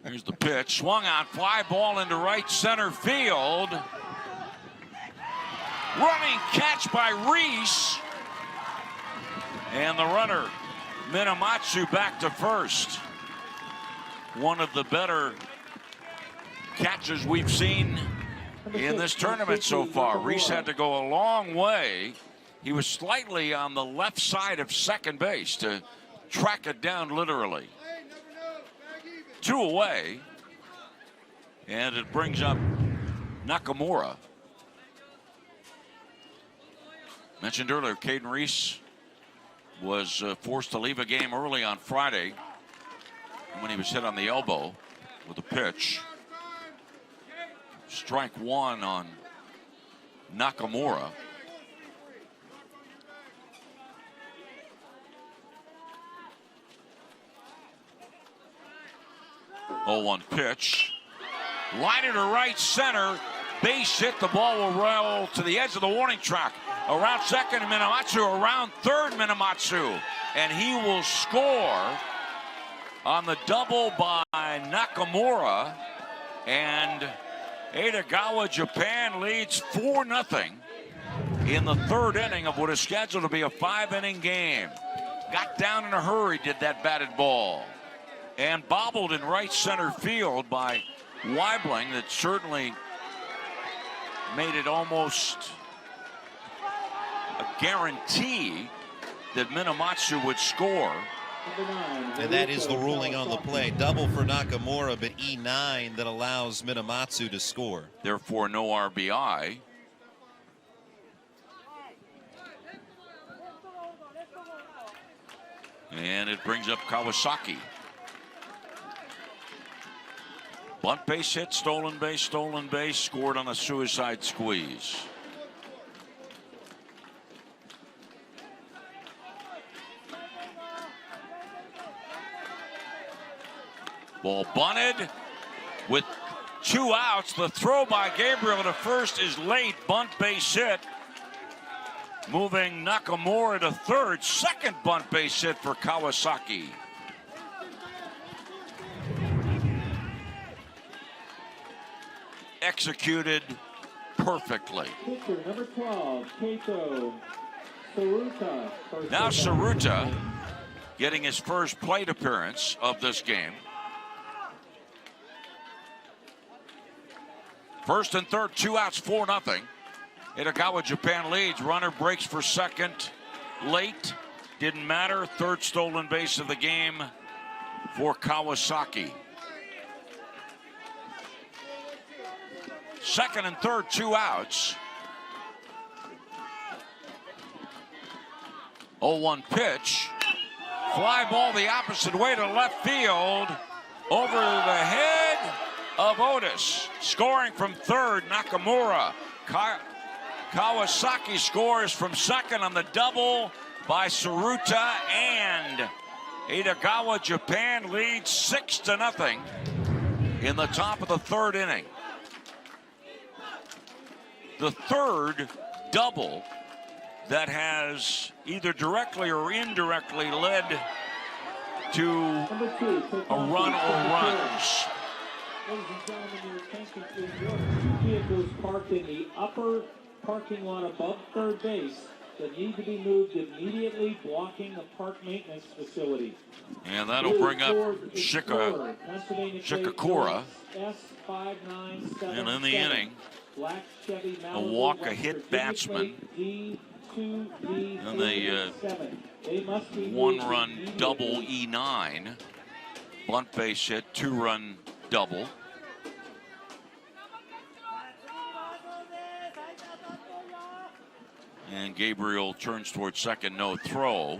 Here's the pitch. Swung on, fly ball into right center field. Running catch by Reese. And the runner, Minamatsu, back to first. One of the better catches we've seen in this tournament so far. Reese had to go a long way. He was slightly on the left side of second base to track it down literally. 2 away. And it brings up Nakamura. Mentioned earlier, Caden Reese was forced to leave a game early on Friday when he was hit on the elbow with a pitch. Strike 1 on Nakamura. Oh, 1 pitch. Line it to right center. Base hit. The ball will roll to the edge of the warning track. Around second, Minamatsu. Around third, Minamatsu. And he will score on the double by Nakamura. And Edogawa, Japan leads 4-0 in the third inning of what is scheduled to be a 5-inning game. Got down in a hurry, did that batted ball. And bobbled in right center field by Weibling. That certainly made it almost a guarantee that Minamatsu would score. And that is the ruling on the play. Double for Nakamura, but E9 that allows Minamatsu to score. Therefore, no RBI. And it brings up Kawasaki. Bunt base hit, stolen base, scored on a suicide squeeze. Ball bunted with 2 outs. The throw by Gabriel to first is late. Bunt base hit. Moving Nakamura to third. Second bunt base hit for Kawasaki. Executed perfectly. Pitcher number 12, Keito Saruta. Now Saruta getting his first plate appearance of this game. First and third, 2 outs, 4-0. Edogawa, Japan leads. Runner breaks for second late. Didn't matter. Third stolen base of the game for Kawasaki. Second and third, 2 outs. 0-1 pitch. Fly ball the opposite way to left field. Over the head of Otis. Scoring from third, Nakamura. Kawasaki scores from second on the double by Saruta, and Edogawa, Japan leads 6-0 in the top of the third inning. The third double that has either directly or indirectly led to a run or runs. Ladies and gentlemen, your attention please. Your vehicles parked in the upper parking lot above third base that need to be moved immediately, blocking the park maintenance facility. And that'll bring up Shikakura. And in the inning, a walk, a hit batsman, and the one-run double E9. Bunt base hit, 2-run double. And Gabriel turns towards second, no throw.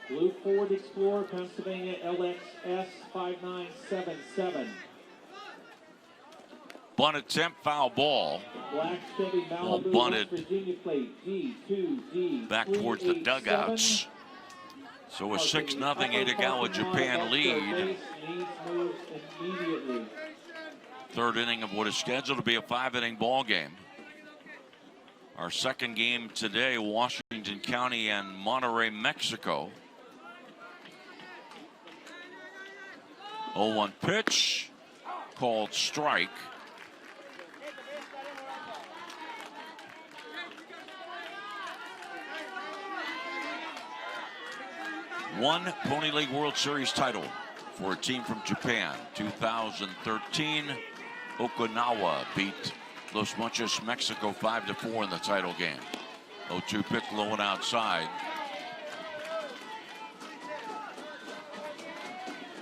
Blue Ford Explorer, Pennsylvania LXS 5977. Bunt attempt, foul ball. Black Chevy Malibu, bunted Virginia plate G2D back towards the dugouts. So a 6-0 Edogawa Japan lead. Third inning of what is scheduled to be a 5-inning ball game. Our second game today, Washington County and Monterrey, Mexico. 0-1 pitch, called strike. One Pony League World Series title for a team from Japan. 2013, Okinawa beat Los Mochis, Mexico 5-4 in the title game. 0-2 pitch, low and outside.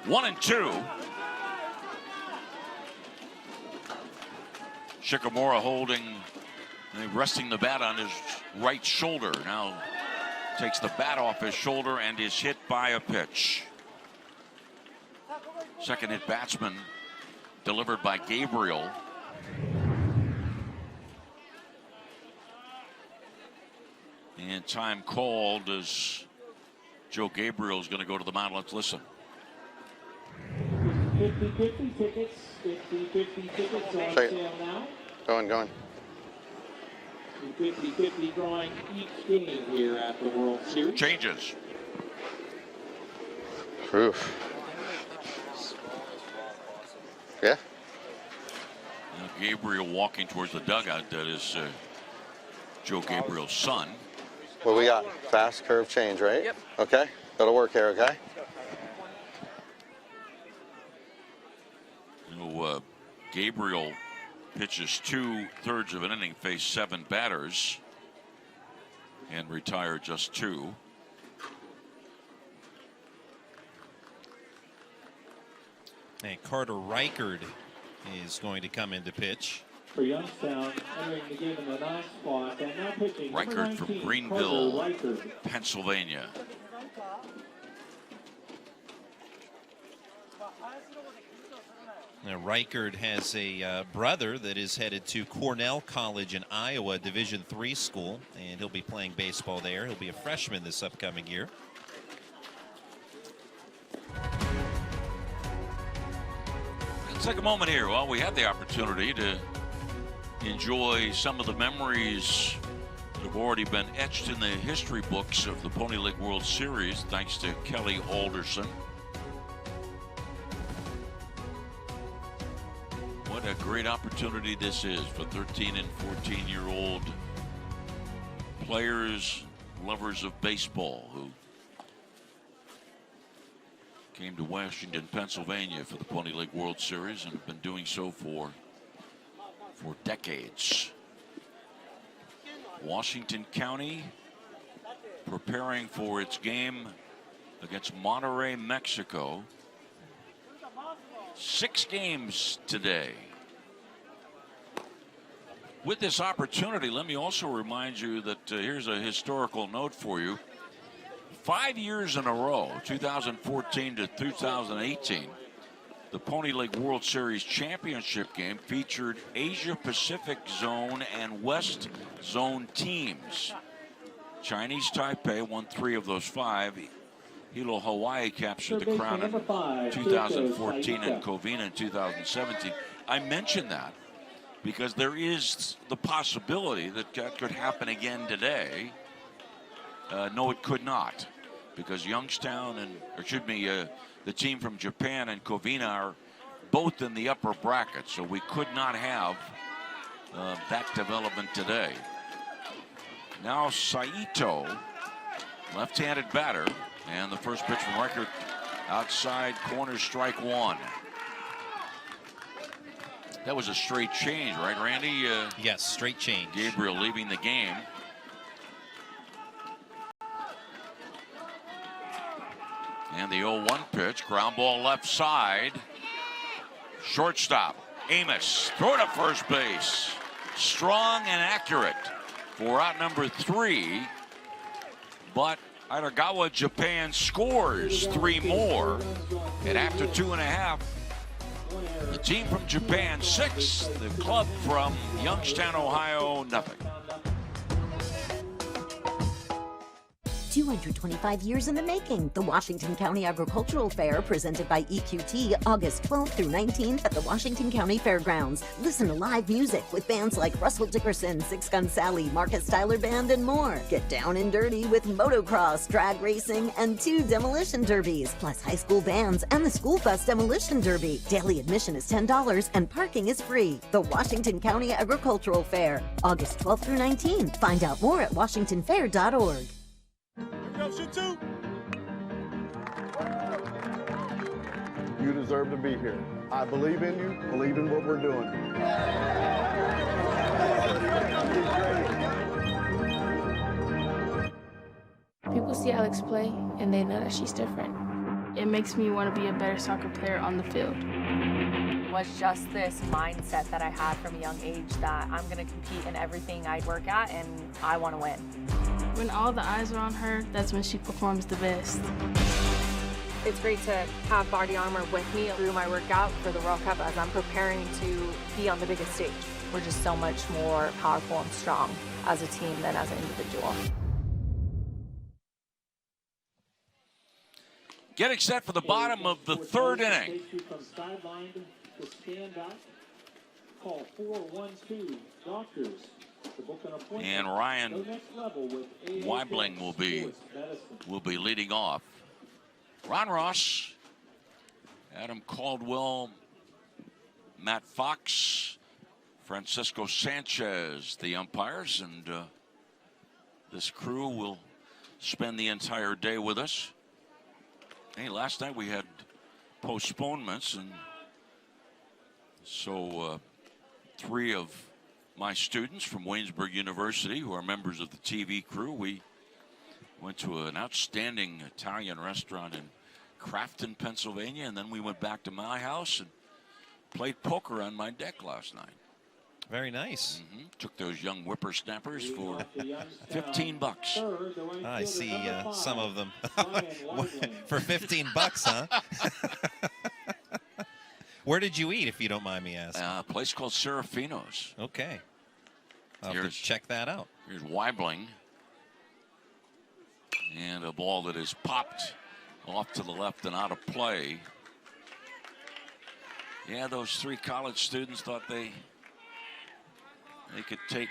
1-2. Shikamura holding, resting the bat on his right shoulder. Now takes the bat off his shoulder and is hit by a pitch. Second hit batsman delivered by Gabriel. And time called as Joe Gabriel is going to go to the mound. Let's listen. 50-50 tickets. 50-50 tickets on sale now. Going. 50-50 drawing each game here at the World Series. Changes. Oof. Yeah. Now Gabriel walking towards the dugout. That is Joe Gabriel's son. What we got? Fast curve change, right? Yep. Okay. That'll work here, okay? Gabriel pitches 2/3 of an inning, faced 7 batters, and retired just 2. And Carter Reichard is going to come into pitch. For Youngstown, entering the game in the 9th spot, and now pitching Reichard from Greenville, Pennsylvania. Now, Reichard has a brother that is headed to Cornell College in Iowa, Division III school, and he'll be playing baseball there. He'll be a freshman this upcoming year. Let's take a moment here while we have the opportunity to enjoy some of the memories that have already been etched in the history books of the Pony League World Series, thanks to Kelly Alderson. What a great opportunity this is for 13 and 14-year-old players, lovers of baseball, who came to Washington, Pennsylvania for the Pony League World Series and have been doing so for decades. Washington County preparing for its game against Monterrey, Mexico. 6 games today. with this opportunity, let me also remind you that here's a historical note for you. 5 years in a row, 2014 to 2018, the Pony League World Series Championship game featured Asia Pacific Zone and West Zone teams. Chinese Taipei won 3 of those 5. Hilo Hawaii captured the crown in 2014 and Covina in 2017. I mention that because there is the possibility that that could happen again today. No, it could not, because Youngstown the team from Japan and Covina are both in the upper bracket, so we could not have that development today. Now Saito, left-handed batter, and the first pitch from Reichert, outside corner, strike 1. That was a straight change, right, Randy? Yes, straight change. Gabriel leaving the game. And the 0-1 pitch, ground ball left side. Shortstop, Amos, throw to first base. Strong and accurate for out number 3. But Edogawa, Japan scores 3 more. And after 2.5, the team from Japan 6, the club from Youngstown, Ohio, nothing. 225 years in the making. The Washington County Agricultural Fair, presented by EQT, August 12th through 19th at the Washington County Fairgrounds. Listen to live music with bands like Russell Dickerson, Six Gun Sally, Marcus Tyler Band, and more. Get down and dirty with motocross, drag racing, and 2 demolition derbies, plus high school bands and the School Bus Demolition Derby. Daily admission is $10 and parking is free. The Washington County Agricultural Fair, August 12th through 19th. Find out more at washingtonfair.org. Shoot 2. You deserve to be here. I believe in you, believe in what we're doing. People see Alex play and they know that she's different. It makes me want to be a better soccer player on the field. It was just this mindset that I had from a young age that I'm going to compete in everything I work at and I want to win. When all the eyes are on her, that's when she performs the best. It's great to have Body Armor with me through my workout for the World Cup as I'm preparing to be on the biggest stage. We're just so much more powerful and strong as a team than as an individual. Getting set for the bottom of the 3rd inning. Call 412 doctors. And Ryan Weibling will be leading off. Ron Ross, Adam Caldwell, Matt Fox, Francisco Sanchez, the umpires, and this crew will spend the entire day with us. Hey, last night we had postponements, and so 3 of my students from Waynesburg University, who are members of the TV crew, we went to an outstanding Italian restaurant in Crafton, Pennsylvania, and then we went back to my house and played poker on my deck last night. Very nice. Took those young whippersnappers for $15. I see some of them. For $15, huh? Where did you eat, if you don't mind me asking? A place called Serafino's. Okay. I'll have to check that out. Here's Weibling. And a ball that is popped off to the left and out of play. Yeah, those 3 college students thought they could take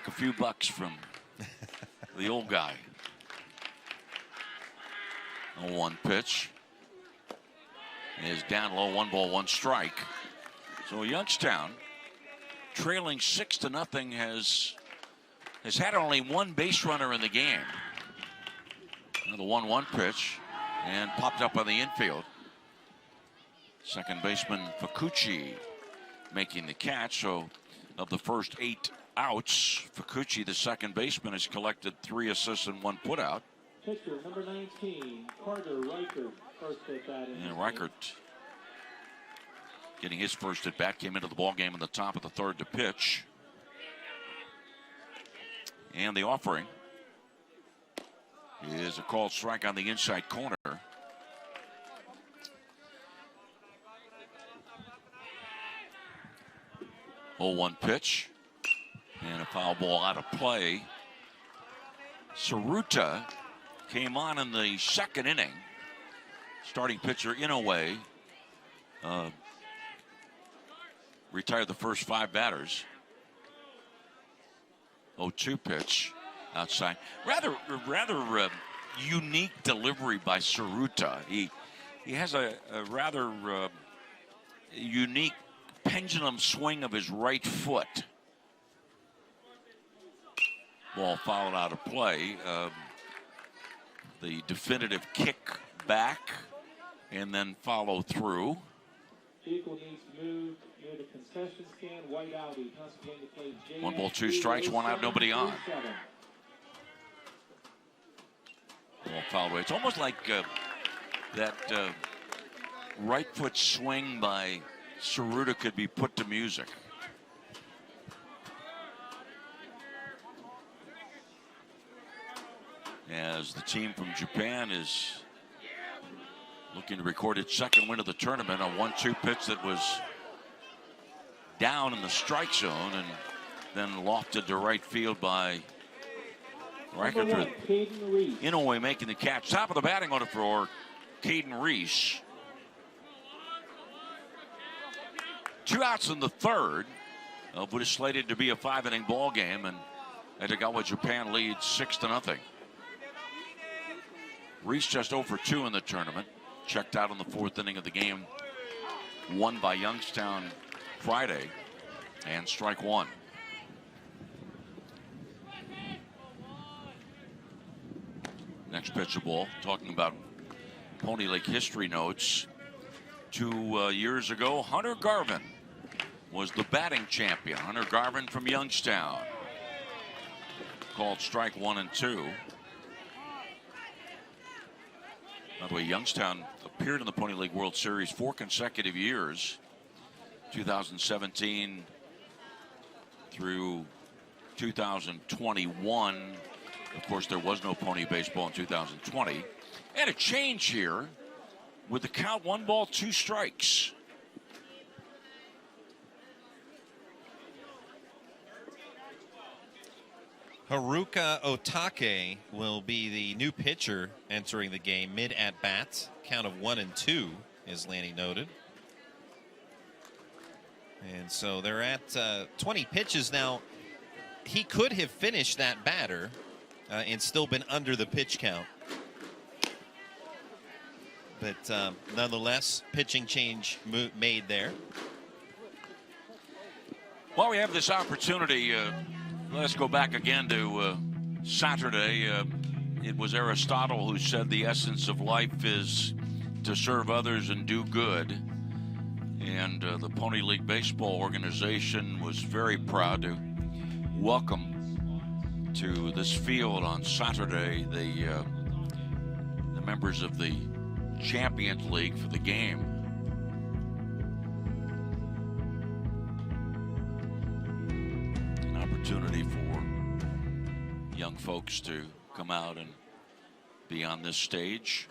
a few bucks from the old guy. 0-1 pitch is down low, 1 ball, 1 strike. So Youngstown, trailing 6-0, has had only 1 base runner in the game. Now the 1-1 pitch and popped up on the infield. Second baseman Fukuchi making the catch. So of the first 8 outs, Fukuchi, the second baseman, has collected 3 assists and 1 putout. Pitcher number 19, Carter Reichert, first at bat. And Reichert getting his first at bat, came into the ball game in the top of the third to pitch. And the offering is a called strike on the inside corner. 0-1 pitch. And a foul ball out of play. Saruta came on in the second inning. Starting pitcher Inoue retired the first 5 batters. 0-2 pitch outside. Rather unique delivery by Saruta. He has a rather unique pendulum swing of his right foot. Ball fouled out of play. The definitive kick back and then follow through. Vehicle needs to move near the concession stand. White out. He contemplating to play J. 1 ball, 2 strikes, 1 out, nobody on. Ball fouled away. It's almost like that right foot swing by Saruta could be put to music. As the team from Japan is looking to record its second win of the tournament, a 1-2 pitch that was down in the strike zone and then lofted to right field by Inoue making the catch. Top of the batting order for Caden Reese. 2 outs in the third of what is slated to be a 5-inning ball game, and Edogawa, Japan leads 6-0. Reese just 0 for 2 in the tournament. Checked out in the 4th inning of the game won by Youngstown Friday, and strike 1. Next pitch of ball. Talking about Pony Lake history notes. 2 years ago, Hunter Garvin was the batting champion. Hunter Garvin from Youngstown. Called strike 1 and 2. By the way, Youngstown appeared in the Pony League World Series 4 consecutive years. 2017 through 2021. Of course, there was no pony baseball in 2020. And a change here with the count 1 ball, 2 strikes. Haruka Otake will be the new pitcher entering the game mid at bat. Count of 1 and 2, as Lanny noted. And so they're at 20 pitches now. He could have finished that batter and still been under the pitch count. But nonetheless, pitching change made there. While we have this opportunity, let's go back again to Saturday. It was Aristotle who said the essence of life is to serve others and do good. And the Pony League Baseball organization was very proud to welcome to this field on Saturday the members of the Champions League for the game. An opportunity for young folks to come out and be on this stage.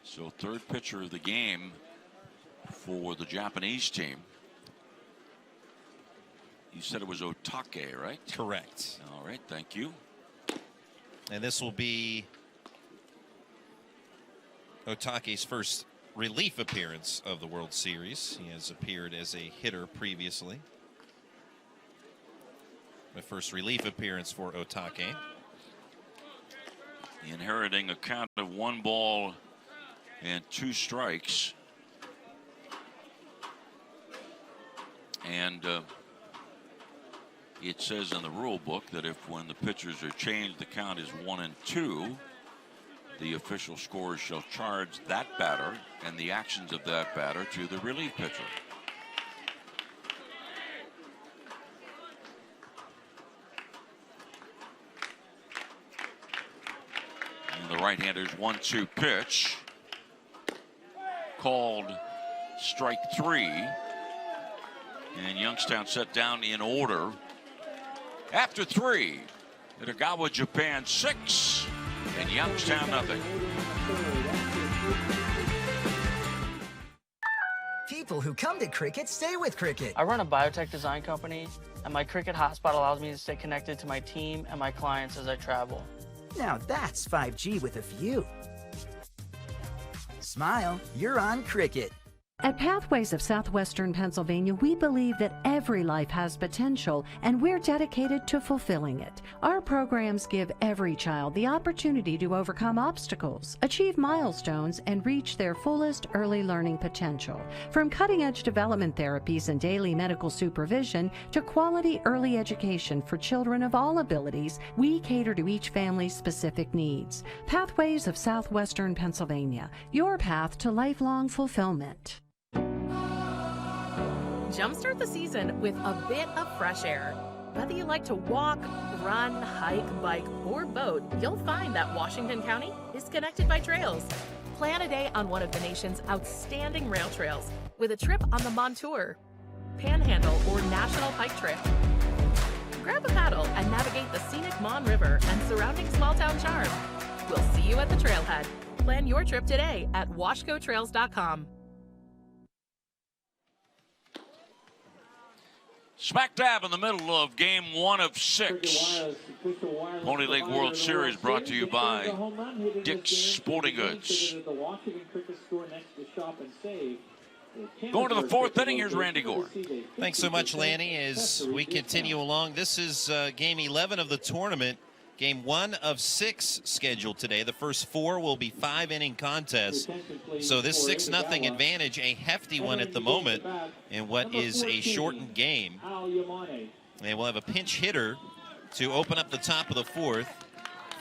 So 3rd pitcher of the game for the Japanese team. You said it was Otake, right? Correct. All right, thank you. And this will be Otake's first relief appearance of the World Series. He has appeared as a hitter previously. The first relief appearance for Otake. Inheriting a count of 1 ball and 2 strikes. And it says in the rule book that if when the pitchers are changed, the count is 1 and 2, the official scorers shall charge that batter and the actions of that batter to the relief pitcher. And the right-hander's 1-2 pitch. called strike 3. And Youngstown set down in order. After 3, Edogawa, Japan 6, and Youngstown nothing. People who come to cricket stay with cricket. I run a biotech design company, and my cricket hotspot allows me to stay connected to my team and my clients as I travel. Now that's 5G with a view. Smile, you're on cricket. At Pathways of Southwestern Pennsylvania, we believe that every life has potential, and we're dedicated to fulfilling it. Our programs give every child the opportunity to overcome obstacles, achieve milestones, and reach their fullest early learning potential. From cutting-edge development therapies and daily medical supervision to quality early education for children of all abilities, we cater to each family's specific needs. Pathways of Southwestern Pennsylvania, your path to lifelong fulfillment. Jumpstart the season with a bit of fresh air. Whether you like to walk, run, hike, bike, or boat, you'll find that Washington County is connected by trails. Plan a day on one of the nation's outstanding rail trails with a trip on the Montour, Panhandle, or National Pike Trail. Grab a paddle and navigate the scenic Mon River and surrounding small-town charm. We'll see you at the trailhead. Plan your trip today at washcotrails.com. Smack dab in the middle of game 1 of 6. Pony League World Series brought to you by Dick's Sporting Goods. Going to the 4th inning, here's Randy Gore. Thanks so much, Lanny. As we continue along, this is game 11 of the tournament. Game 1 of 6 scheduled today. The first 4 will be 5-inning contests. So this 6-0 advantage, a hefty one at the moment in what is a shortened game. And we'll have a pinch hitter to open up the top of the 4th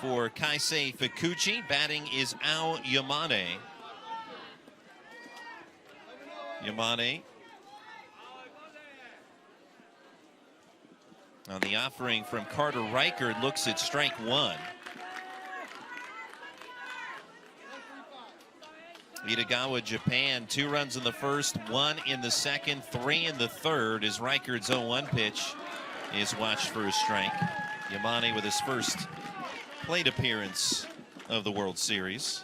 for Kaisei Fukuchi. Batting is Ao Yamane. Yamane on the offering from Carter Reichard, looks at strike 1. Edogawa, Japan, 2 runs in the first, 1 in the second, 3 in the third, as Reichard's 0-1 pitch is watched for a strike. Yamane with his first plate appearance of the World Series.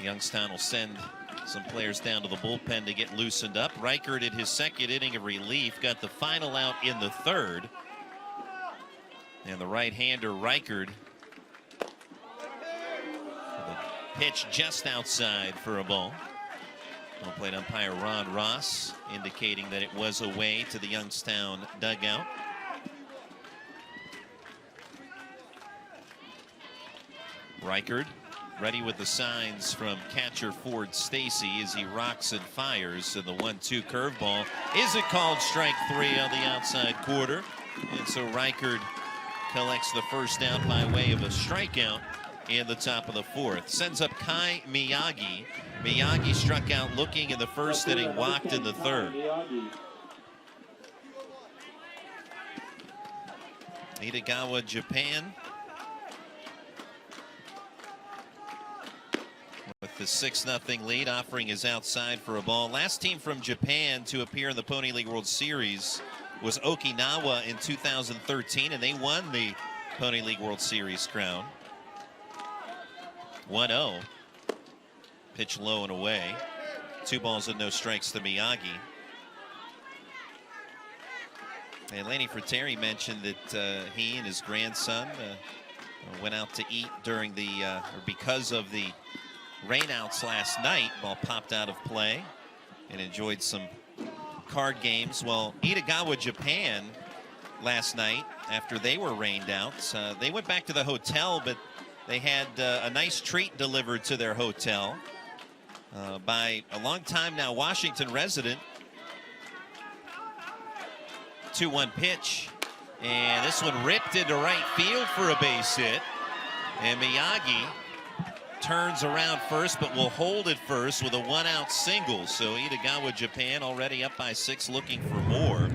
Youngstown will send some players down to the bullpen to get loosened up. Reichard at his 2nd inning of relief got the final out in the 3rd. And the right-hander Reichard, the pitch just outside for a ball. Home plate umpire Ron Ross indicating that it was away to the Youngstown dugout. Reichard ready with the signs from catcher Ford Stacy as he rocks and fires. And the 1-2 curveball. Is it called strike 3 on the outside quarter? And so Reichard collects the first out by way of a strikeout in the top of the 4th. Sends up Kai Miyagi. Miyagi struck out looking in the first inning, walked in the 3rd. Edogawa, Japan, with the 6-0 lead, offering is outside for a ball. Last team from Japan to appear in the Pony League World Series was Okinawa in 2013, and they won the Pony League World Series crown. 1-0. Pitch low and away. 2 balls and no strikes to Miyagi. And Lanny Fratteri mentioned that he and his grandson went out to eat during the, or because of the rainouts last night. Ball popped out of play and enjoyed some card games. Well, Edogawa, Japan, last night after they were rained out, they went back to the hotel, but they had a nice treat delivered to their hotel by a long time now Washington resident. 2-1 pitch, and this one ripped into right field for a base hit, and Miyagi turns around first, but will hold it first with a 1-out single. So Edogawa, Japan, already up by 6, looking for more.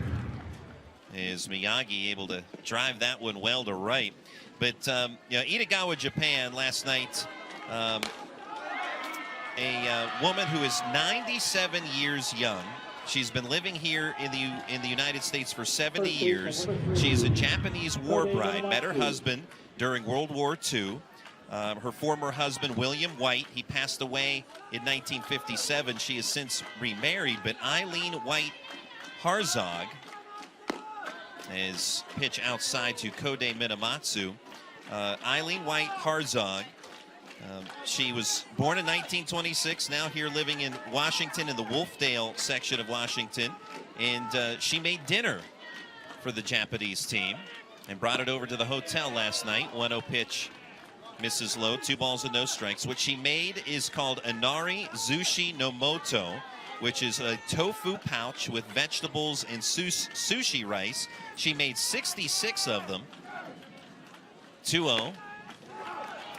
Is Miyagi able to drive that one well to right? But you know, Edogawa, Japan last night a woman who is 97 years young. She's been living here in the United States for 70 years. She's a Japanese war bride. Met her husband during World War II. Her former husband, William White, he passed away in 1957. She has since remarried, but Eileen White Harzog is pitch outside to Kode Minamatsu. Eileen White Harzog, she was born in 1926, now here living in Washington in the Wolfdale section of Washington, and she made dinner for the Japanese team and brought it over to the hotel last night. 1-0 pitch misses low, 2 balls and no strikes. What she made is called Inari Zushi no Moto, which is a tofu pouch with vegetables and sushi rice. She made 66 of them. 2-0.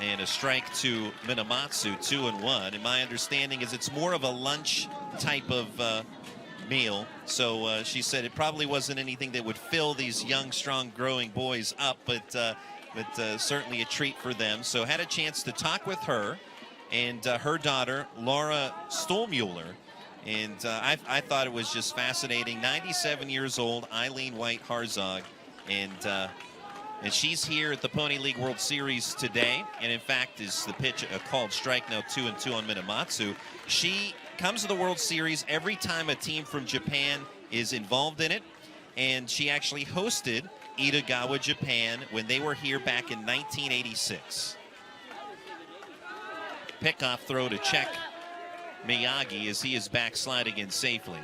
And a strike to Minamatsu, 2-1. And my understanding is it's more of a lunch type of meal. So she said it probably wasn't anything that would fill these young, strong, growing boys up, but certainly a treat for them. So had a chance to talk with her and her daughter, Laura Stolmuller. And I thought it was just fascinating. 97 years old, Eileen White Harzog. And she's here at the Pony League World Series today. And in fact, is the pitch a called strike, now 2-2 on Minamatsu. She comes to the World Series every time a team from Japan is involved in it. And she actually hosted Edogawa, Japan, when they were here back in 1986. Pickoff throw to check Miyagi as he is backsliding in safely.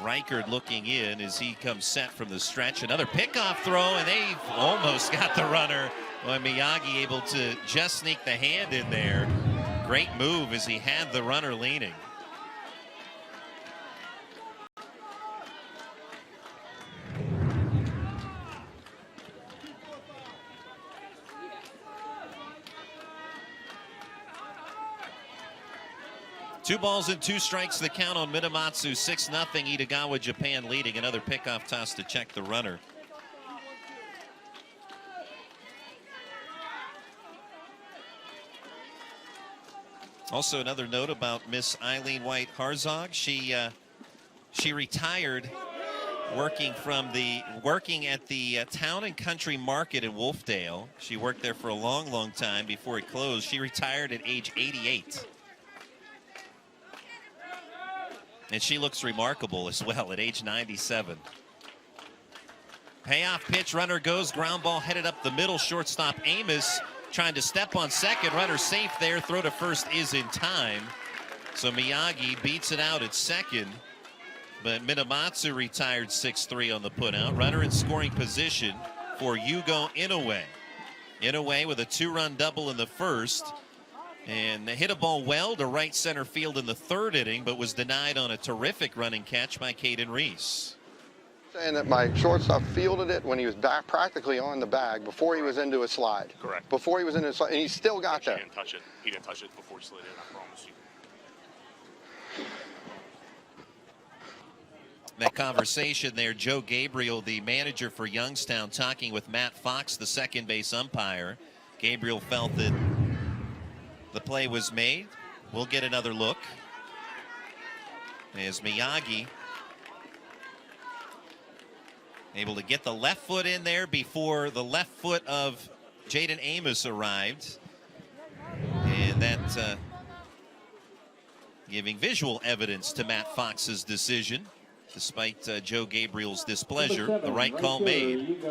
Reichard looking in as he comes set from the stretch. Another pickoff throw, and they almost got the runner. Well, Miyagi able to just sneak the hand in there. Great move as he had the runner leaning. Two balls and 2 strikes, the count on Minamatsu. 6-0, Edogawa, Japan leading. Another pickoff toss to check the runner. Also, another note about Miss Eileen White Harzog. She retired working at the Town and Country Market in Wolfdale. She worked there for a long, long time before it closed. She retired at age 88. And she looks remarkable as well at age 97. Payoff pitch, runner goes, ground ball headed up the middle. Shortstop Amos trying to step on second. Runner safe there, throw to first is in time. So Miyagi beats it out at second. But Minamatsu retired 6-3 on the putout. Runner in scoring position for Yugo Inoue. Inoue with a 2-run double in the first. And hit a ball well to right center field in the 3rd inning, but was denied on a terrific running catch by Caden Reese. Saying that my shortstop fielded it when he was back practically on the bag before he was into a slide. Correct. Before he was into a slide, and he still got there. He didn't touch it. He didn't touch it before he slid in, I promise you. That conversation there, Joe Gabriel, the manager for Youngstown, talking with Matt Fox, the second base umpire. Gabriel felt that the play was made. We'll get another look as Miyagi able to get the left foot in there before the left foot of Jaden Amos arrived. And that giving visual evidence to Matt Fox's decision, despite Joe Gabriel's displeasure. The right call made.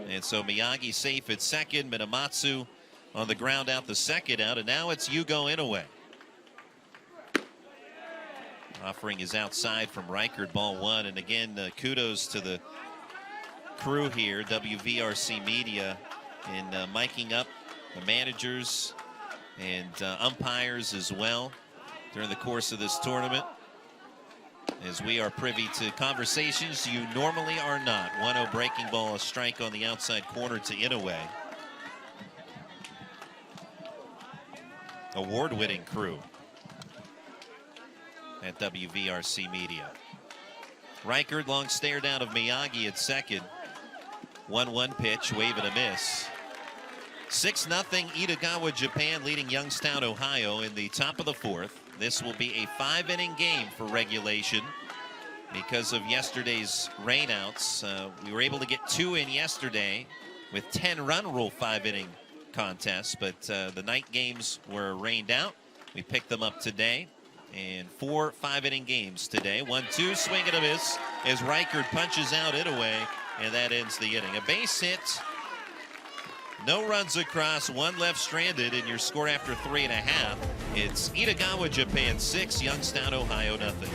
And so Miyagi safe at second. Minamatsu on the ground out, the second out, and now it's Yugo Inoue. Offering is outside from Reichard, ball 1. And again, kudos to the crew here, WVRC Media, in miking up the managers and umpires as well during the course of this tournament, as we are privy to conversations you normally are not. 1-0 breaking ball, a strike on the outside corner to Inoue. Award-winning crew at WVRC Media. Reichard, long stare down of Miyagi at second. 1-1 pitch, wave and a miss. 6-0 Edogawa, Japan leading Youngstown, Ohio in the top of the fourth. This will be a 5-inning game for regulation because of yesterday's rainouts. We were able to get 2 in yesterday with 10-run rule 5-inning contests, but the night games were rained out. We picked them up today, and 4 5-inning games today. 1-2, swing and a miss as Reichert punches out Inoue, and that ends the inning. A base hit, no runs across, 1 left stranded, and your score after 3.5. It's Edogawa, Japan 6, Youngstown, Ohio nothing.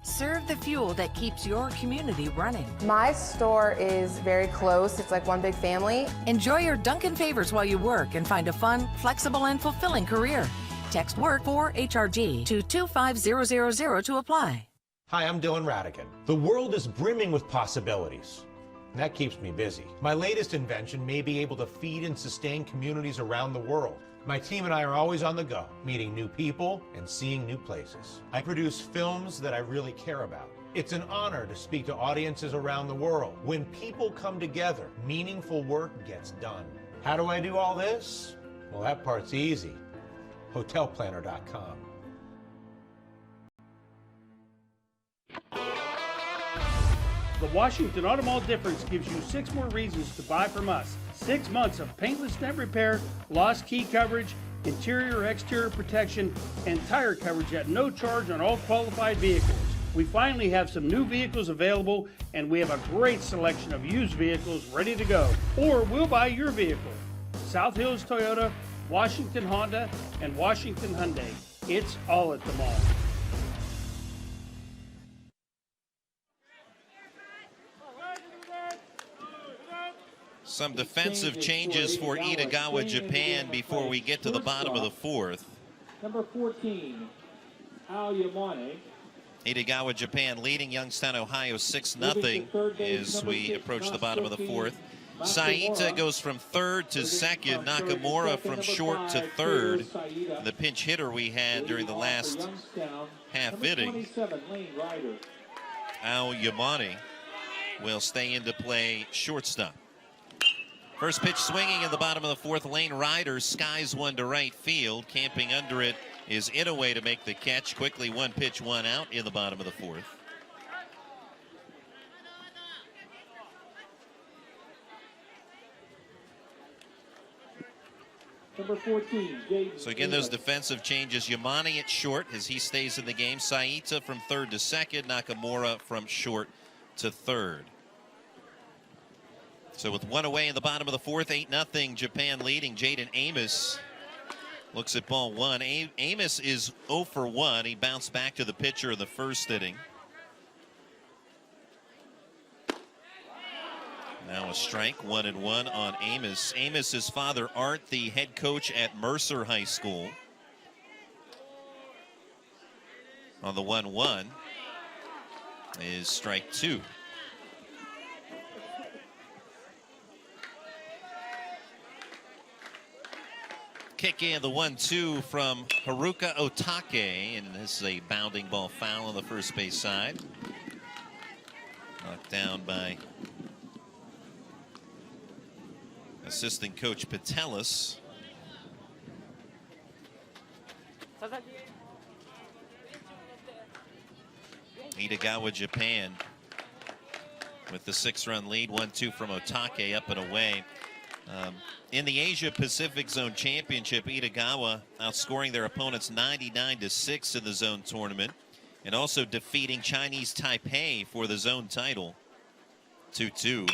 Serve the fuel that keeps your community running. My store is very close. It's like one big family. Enjoy your Dunkin' favors while you work and find a fun, flexible, and fulfilling career. Text WORK for HRG to 25000 to apply. Hi, I'm Dylan Radigan. The world is brimming with possibilities, and that keeps me busy. My latest invention may be able to feed and sustain communities around the world. My team and I are always on the go, meeting new people and seeing new places. I produce films that I really care about. It's an honor to speak to audiences around the world. When people come together, meaningful work gets done. How do I do all this? Well, that part's easy. Hotelplanner.com. The Washington Automall difference gives you 6 more reasons to buy from us. 6 months of paintless dent repair, lost key coverage, interior exterior protection, and tire coverage at no charge on all qualified vehicles. We finally have some new vehicles available, and we have a great selection of used vehicles ready to go. Or we'll buy your vehicle. South Hills Toyota, Washington Honda, and Washington Hyundai. It's all at the mall. Some defensive changes for Edogawa, Japan before we get to the bottom of the fourth. Number 14, Yamane. Edogawa, Japan leading Youngstown, Ohio 6-0 as we approach the bottom of the fourth. Saita goes from third to second. Nakamura from short to third. The pinch hitter we had during the last half inning. Yamane will stay into play shortstop. First pitch swinging in the bottom of the fourth. Lane Ryder skies one to right field. Camping under it is Inoue to make the catch. Quickly 1 pitch, 1 out in the bottom of the fourth. Number 14, so again, those defensive changes. Yamane at short as he stays in the game. Saita from third to second. Nakamura from short to third. So with 1 away in the bottom of the fourth, 8-0 Japan leading. Jaden Amos looks at ball 1. Amos is 0 for 1. He bounced back to the pitcher in the first inning. Now a strike, 1-1 on Amos. Amos's father, Art, the head coach at Mercer High School. On the 1-1 is strike 2. Kick in the 1-2 from Haruka Otake, and this is a bounding ball foul on the first base side. Knocked down by assistant coach Patelis. Edogawa, Japan with the 6-run lead. 1-2 from Otake, up and away. In the Asia Pacific Zone Championship, Edogawa outscoring their opponents 99-6 in the zone tournament, and also defeating Chinese Taipei for the zone title. 2-2.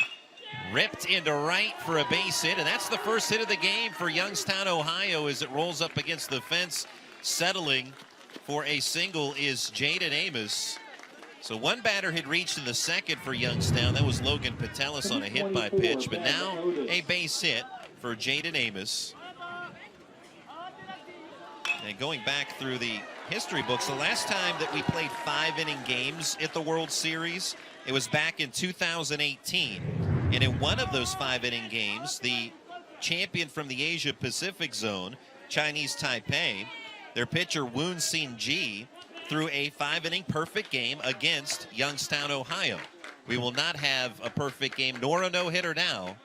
Ripped into right for a base hit, and that's the first hit of the game for Youngstown, Ohio, as it rolls up against the fence. Settling for a single is Jaden Amos. So one batter had reached in the second for Youngstown. That was Logan Patelis on a hit by pitch, but now a base hit for Jaden Amos. And going back through the history books, the last time that we played 5-inning games at the World Series, it was back in 2018. And in one of those 5-inning games, the champion from the Asia Pacific Zone, Chinese Taipei, their pitcher Woon Sin Ji through a 5-inning perfect game against Youngstown, Ohio. We will not have a perfect game nor a no-hitter now,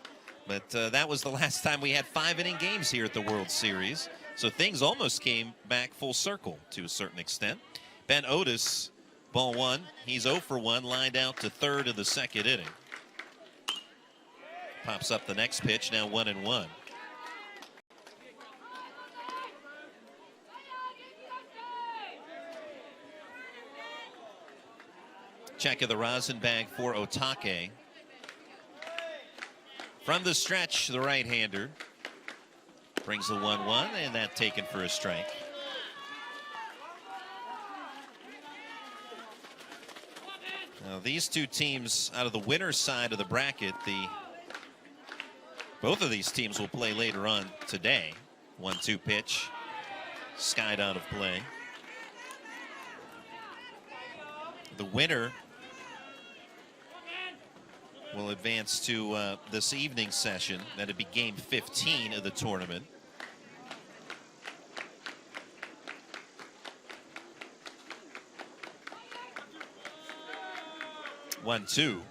but that was the last time we had 5-inning games here at the World Series. So things almost came back full circle to a certain extent. Ben Otis, ball one. He's 0 for 1, lined out to third of the second inning. Pops up the next pitch, now 1-1. Check of the rosin bag for Otake. From the stretch, the right-hander brings the 1-1, and that taken for a strike. Now, these two teams out of the winner's side of the bracket, both of these teams will play later on today. 1-2 pitch, skied out of play. The winner will advance to this evening's session. That'd be game 15 of the tournament. One-two.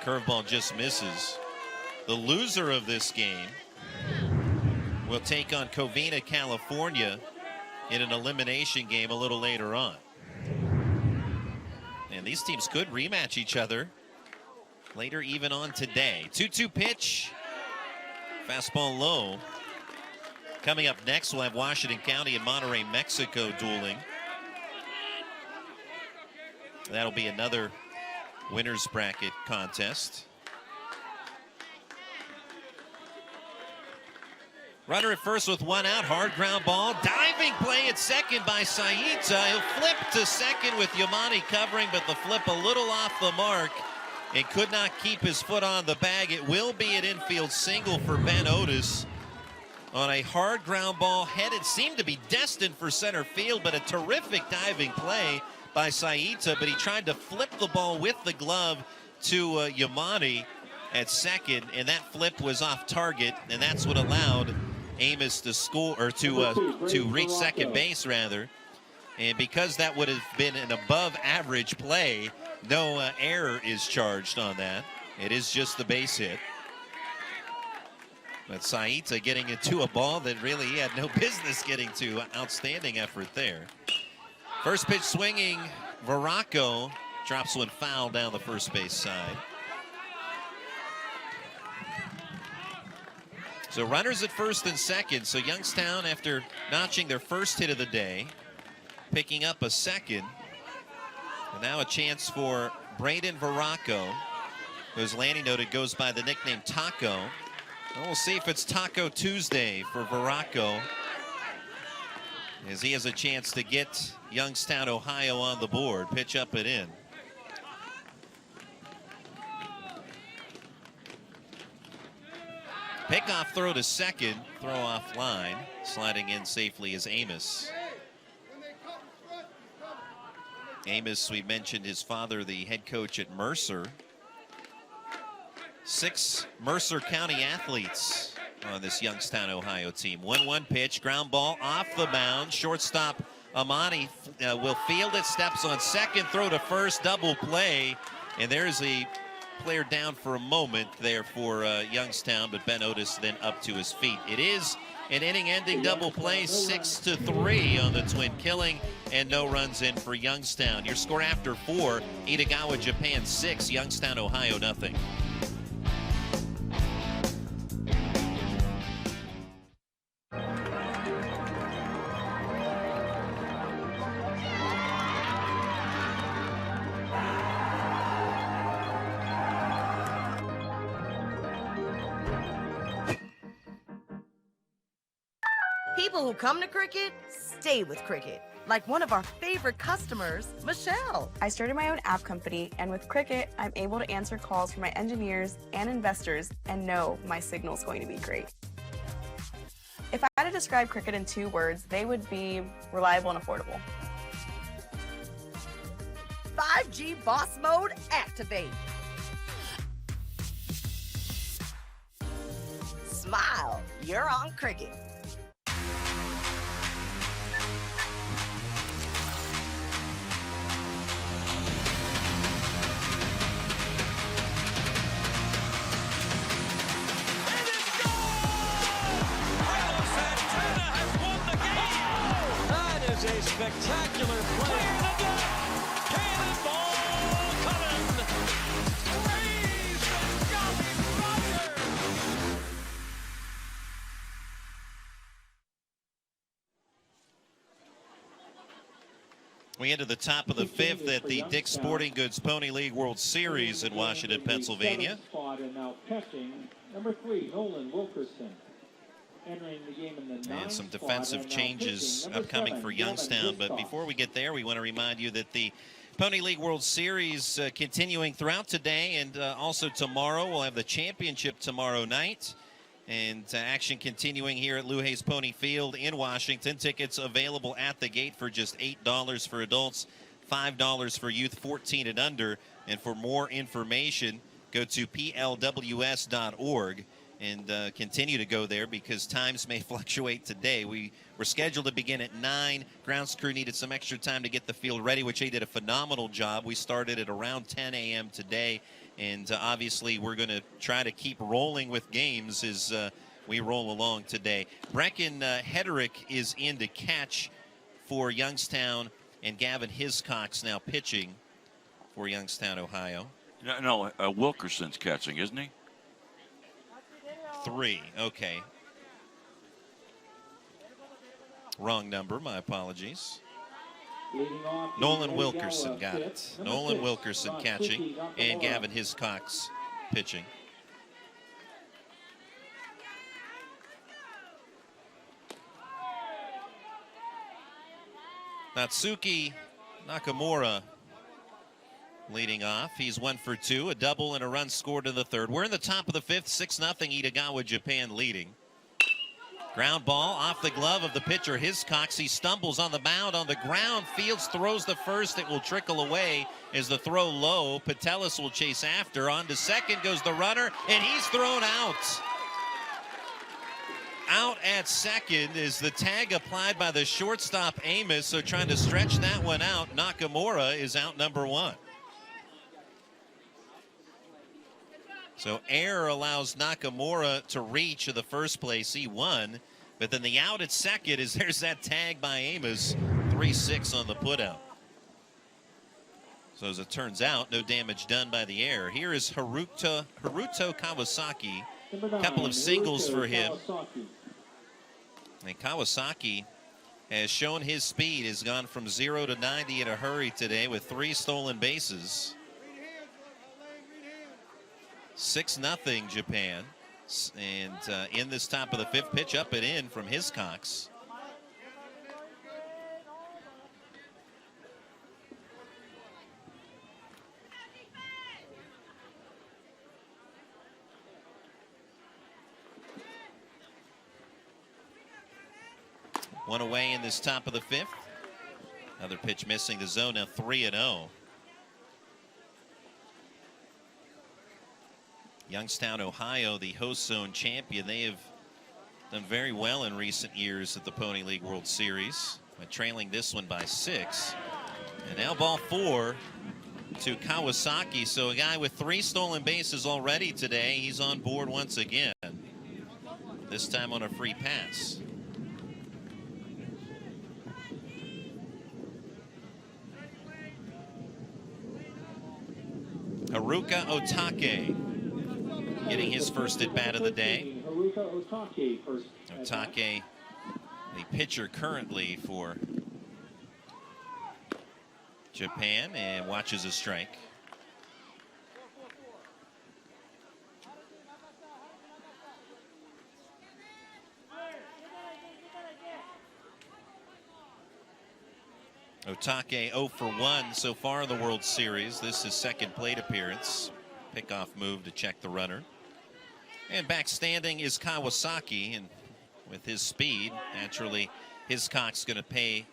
Curveball just misses. The loser of this game will take on Covina, California in an elimination game a little later on. And these teams could rematch each other later even on today. 2-2 pitch. Fastball low. Coming up next, we'll have Washington County and Monterrey, Mexico dueling. That'll be another winner's bracket contest. Runner at first with 1 out, hard ground ball. Diving play at second by Saita. He'll flip to second with Yamani covering, but the flip a little off the mark and could not keep his foot on the bag. It will be an infield single for Ben Otis on a hard ground ball headed, seemed to be destined for center field, but a terrific diving play by Saita, but he tried to flip the ball with the glove to Yamani at second, and that flip was off target, and that's what allowed Amos to score, or to reach second base rather. And because that would have been an above average play, no error is charged on that. It is just the base hit. But Saita getting into a ball that really he had no business getting to. Outstanding effort there. First pitch swinging, Veraco drops one foul down the first base side. So runners at first and second. So Youngstown, after notching their first hit of the day, picking up a second. And now a chance for Braden Veraco, who, as Lanny noted, goes by the nickname Taco. And we'll see if it's Taco Tuesday for Veraco, as he has a chance to get Youngstown, Ohio on the board. Pitch up and in. Pickoff throw to second, throw off line. Sliding in safely is Amos. Amos, we mentioned his father, the head coach at Mercer. 6 Mercer County athletes on this Youngstown, Ohio team. 1-1 pitch, ground ball off the mound. Shortstop Amani will field it, steps on second, throw to first, double play. And there's a player down for a moment there for Youngstown, but Ben Otis then up to his feet. It is an inning-ending double play, 6-3 on the Twin killing, and no runs in for Youngstown. Your score after 4, Edogawa, Japan 6, Youngstown, Ohio nothing. People who come to Cricket stay with Cricket. Like one of our favorite customers, Michelle. I started my own app company, and with Cricket, I'm able to answer calls from my engineers and investors and know my signal's going to be great. If I had to describe Cricket in 2 words, they would be reliable and affordable. 5G Boss Mode activate. Smile, you're on Cricket. spectacular play. Cannonball coming. Raise the Jolly Roger. We enter the top of the fifth at the Dick's Sporting Goods Pony League World Series in Washington, Pennsylvania. Spot and now catching number 3, Nolan Wilkerson. Entering the game in the And some defensive changes upcoming for Youngstown. But before we get there, we want to remind you that the Pony League World Series continuing throughout today and also tomorrow. We'll have the championship tomorrow night. And action continuing here at Lou Hayes Pony Field in Washington. Tickets available at the gate for just $8 for adults, $5 for youth 14 and under. And for more information, go to plws.org and continue to go there because times may fluctuate today. We were scheduled to begin at 9. Grounds crew needed some extra time to get the field ready, which they did a phenomenal job. We started at around 10 a.m. today. And obviously, we're going to try to keep rolling with games as we roll along today. Brecken Hederick is in to catch for Youngstown, and Gavin Hiscox now pitching for Youngstown, Ohio. No, Wilkerson's catching, isn't he? 3, okay. Wrong number, my apologies. Nolan Wilkerson, got it. Nolan Wilkerson catching, and Gavin Hiscox pitching. Natsuki Nakamura leading off. He's 1 for 2, a double and a run scored in the third. We're in the top of the fifth, 6-0, Edogawa, Japan leading. Ground ball off the glove of the pitcher, Hiscox. He stumbles on the mound on the ground. Fields throws the first. It will trickle away as the throw low. Patelis will chase after. On to second goes the runner, and he's thrown out. Out at second is the tag applied by the shortstop, Amos. So trying to stretch that one out. Nakamura is out number 1. So error allows Nakamura to reach in the first place. He won. But then the out at second is there's that tag by Amos. 3-6 on the putout. So as it turns out, no damage done by the error. Here is Haruto Kawasaki. A couple of singles for him. And Kawasaki has shown his speed. Has gone from 0 to 90 in a hurry today with 3 stolen bases. 6-0 Japan, and in this top of the fifth, pitch up and in from Hiscox. One away in this top of the fifth. Another pitch missing the zone, now 3-0. Youngstown, Ohio, the host zone champion. They have done very well in recent years at the Pony League World Series, trailing this one by 6. And now ball 4 to Kawasaki. So a guy with 3 stolen bases already today. He's on board once again, this time on a free pass. Haruka Otake getting his first at bat of the day. Otake, the pitcher currently for Japan, and watches a strike. Otake 0 for 1 so far in the World Series. This is second plate appearance. Pickoff move to check the runner. And back standing is Kawasaki, and with his speed, naturally, Hiscox going to pay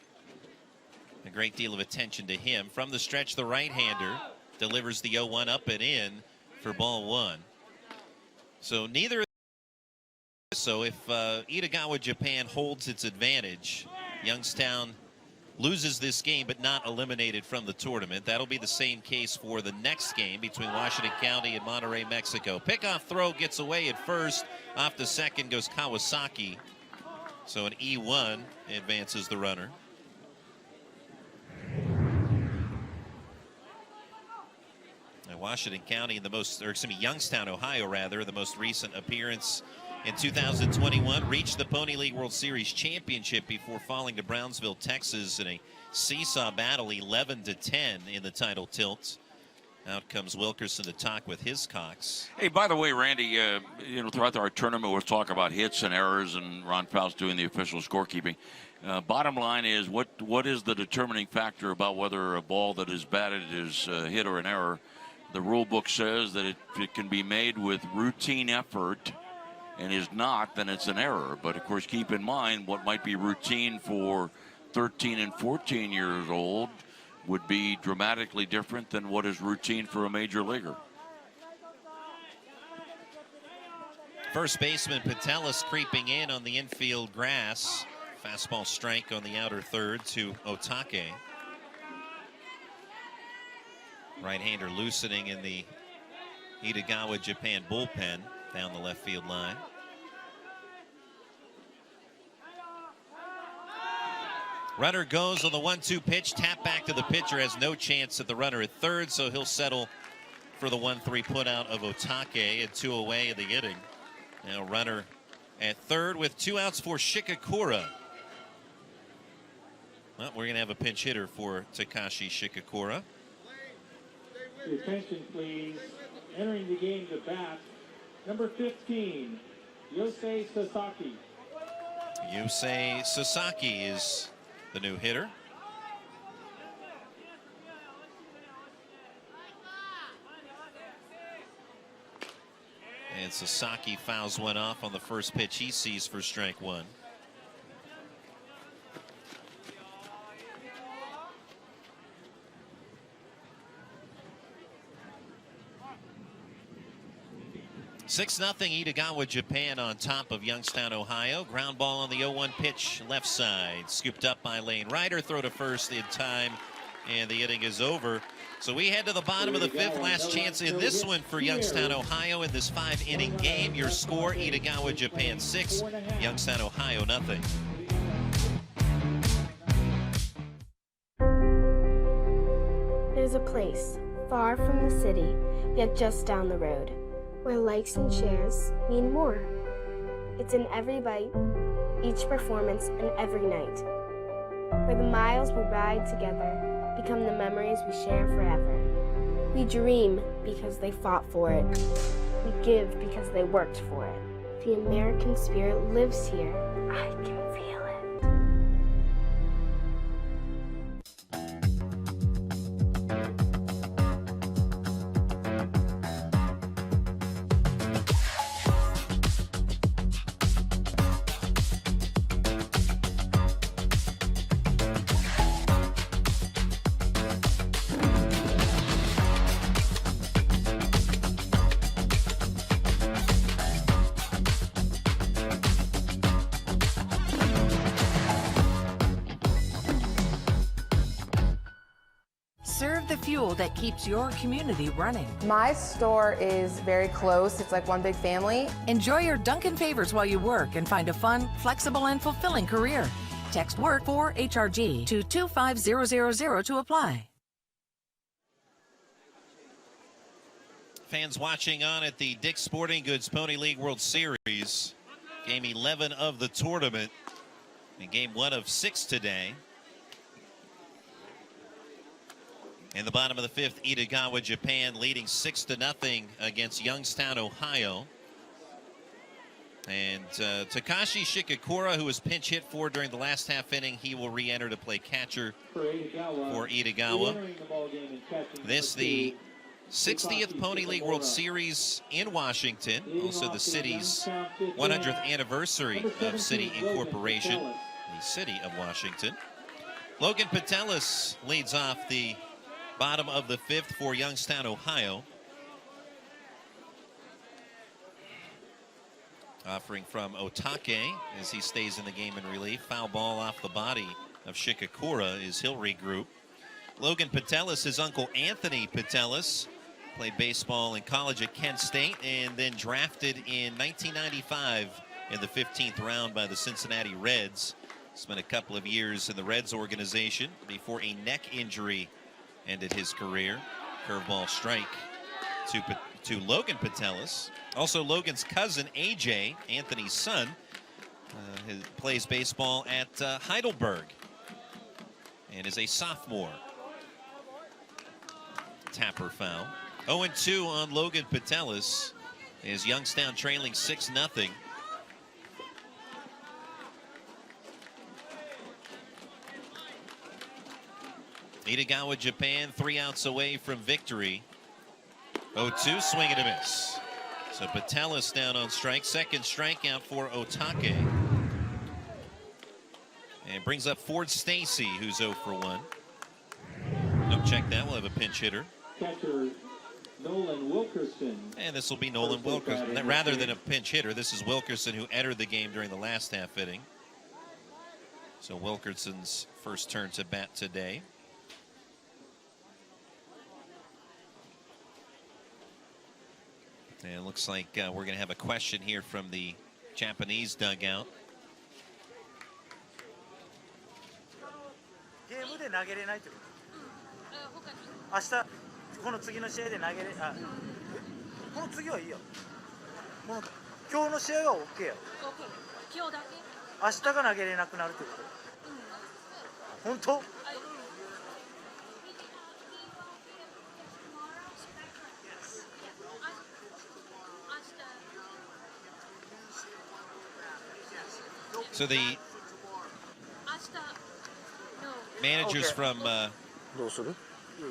a great deal of attention to him. From the stretch, the right-hander delivers the 0-1 up and in for ball 1. So neither. So if Edogawa, Japan holds its advantage, Youngstown loses this game but not eliminated from the tournament. That'll be the same case for the next game between Washington County and Monterrey, Mexico. Pickoff throw gets away at first. Off to second goes Kawasaki. So an E1 advances the runner. Washington County in the most, or excuse me, Youngstown, Ohio, rather, the most recent appearance in 2021, reached the Pony League World Series championship before falling to Brownsville, Texas in a seesaw battle 11-10 in the title tilt. Out comes Wilkerson to talk with his Cox. Hey, by the way, Randy, throughout our tournament, we'll talk about hits and errors, and Ron Faust doing the official scorekeeping. Bottom line is, what is the determining factor about whether a ball that is batted is a hit or an error? The rule book says that it can be made with routine effort, and is not, then it's an error. But of course, keep in mind what might be routine for 13 and 14 years old would be dramatically different than what is routine for a major leaguer. First baseman Patelis creeping in on the infield grass. Fastball strike on the outer third to Otake. Right-hander loosening in the Edogawa, Japan bullpen down the left field line. Runner goes on the 1-2 pitch. Tap back to the pitcher. Has no chance at the runner at third, so he'll settle for the 1-3 put out of Otake, and 2 away in the inning. Now runner at third with 2 outs for Shikakura. Well, we're going to have a pinch hitter for Takashi Shikakura. Your attention, please. Entering the game to bat, number 15, Yosei Sasaki. Yosei Sasaki is the new hitter. And Sasaki fouls one off on the first pitch he sees for strike one. Six 0 Edogawa, Japan on top of Youngstown, Ohio. Ground ball on the 0-1 pitch, left side. Scooped up by Lane Ryder. Throw to first in time, and the inning is over. So we head to the bottom of the fifth. Last chance in this one for Youngstown, Ohio in this 5-inning game. Your score, Edogawa, Japan 6, Youngstown, Ohio nothing. There's a place far from the city, yet just down the road, where likes and shares mean more. It's in every bite, each performance, and every night. Where the miles we ride together become the memories we share forever. We dream because they fought for it. We give because they worked for it. The American spirit lives here. I can feel it. Serve the fuel that keeps your community running. My store is very close. It's like one big family. Enjoy your Dunkin' favors while you work and find a fun, flexible, and fulfilling career. Text WORK for HRG to 25000 to apply. Fans watching on at the Dick's Sporting Goods Pony League World Series. Game 11 of the tournament and game 1 of 6 today. In the bottom of the fifth, Edogawa, Japan leading 6-0 against Youngstown, Ohio. And Takashi Shikakura, who was pinch hit for during the last half inning, he will re-enter to play catcher for Edogawa. This the 60th Pony League World Series in Washington, also the city's 100th anniversary of city incorporation, the city of Washington. Logan Patelis leads off the bottom of the fifth for Youngstown, Ohio. Offering from Otake as he stays in the game in relief. Foul ball off the body of Shikakura as he'll regroup. Logan Patelis, his uncle Anthony Patelis, played baseball in college at Kent State and then drafted in 1995 in the 15th round by the Cincinnati Reds. Spent a couple of years in the Reds organization before a neck injury ended his career. Curveball strike to Logan Patelis. Also Logan's cousin, AJ, Anthony's son, plays baseball at Heidelberg and is a sophomore. Tapper foul. 0-2 on Logan Patelis as Youngstown trailing 6-0. Edogawa, Japan, 3 outs away from victory. 0-2, swing and a miss. So Patelis down on strike. Second strikeout for Otake. And brings up Ford Stacy, who's 0 for 1. Don't check that. We'll have a pinch hitter. Catcher Nolan Wilkerson. And this will be Nolan Wilkerson. Rather than a pinch hitter, this is Wilkerson, who entered the game during the last half inning. So Wilkerson's first turn to bat today. And it looks like we're going to have a question here from the Japanese dugout. ゲームで投げれないってこと？明日この次の試合で投げれこの次はいいよ。今日の試合は OK よ。今日だけ？明日が投げれなくなるってこと？本当？ So the managers from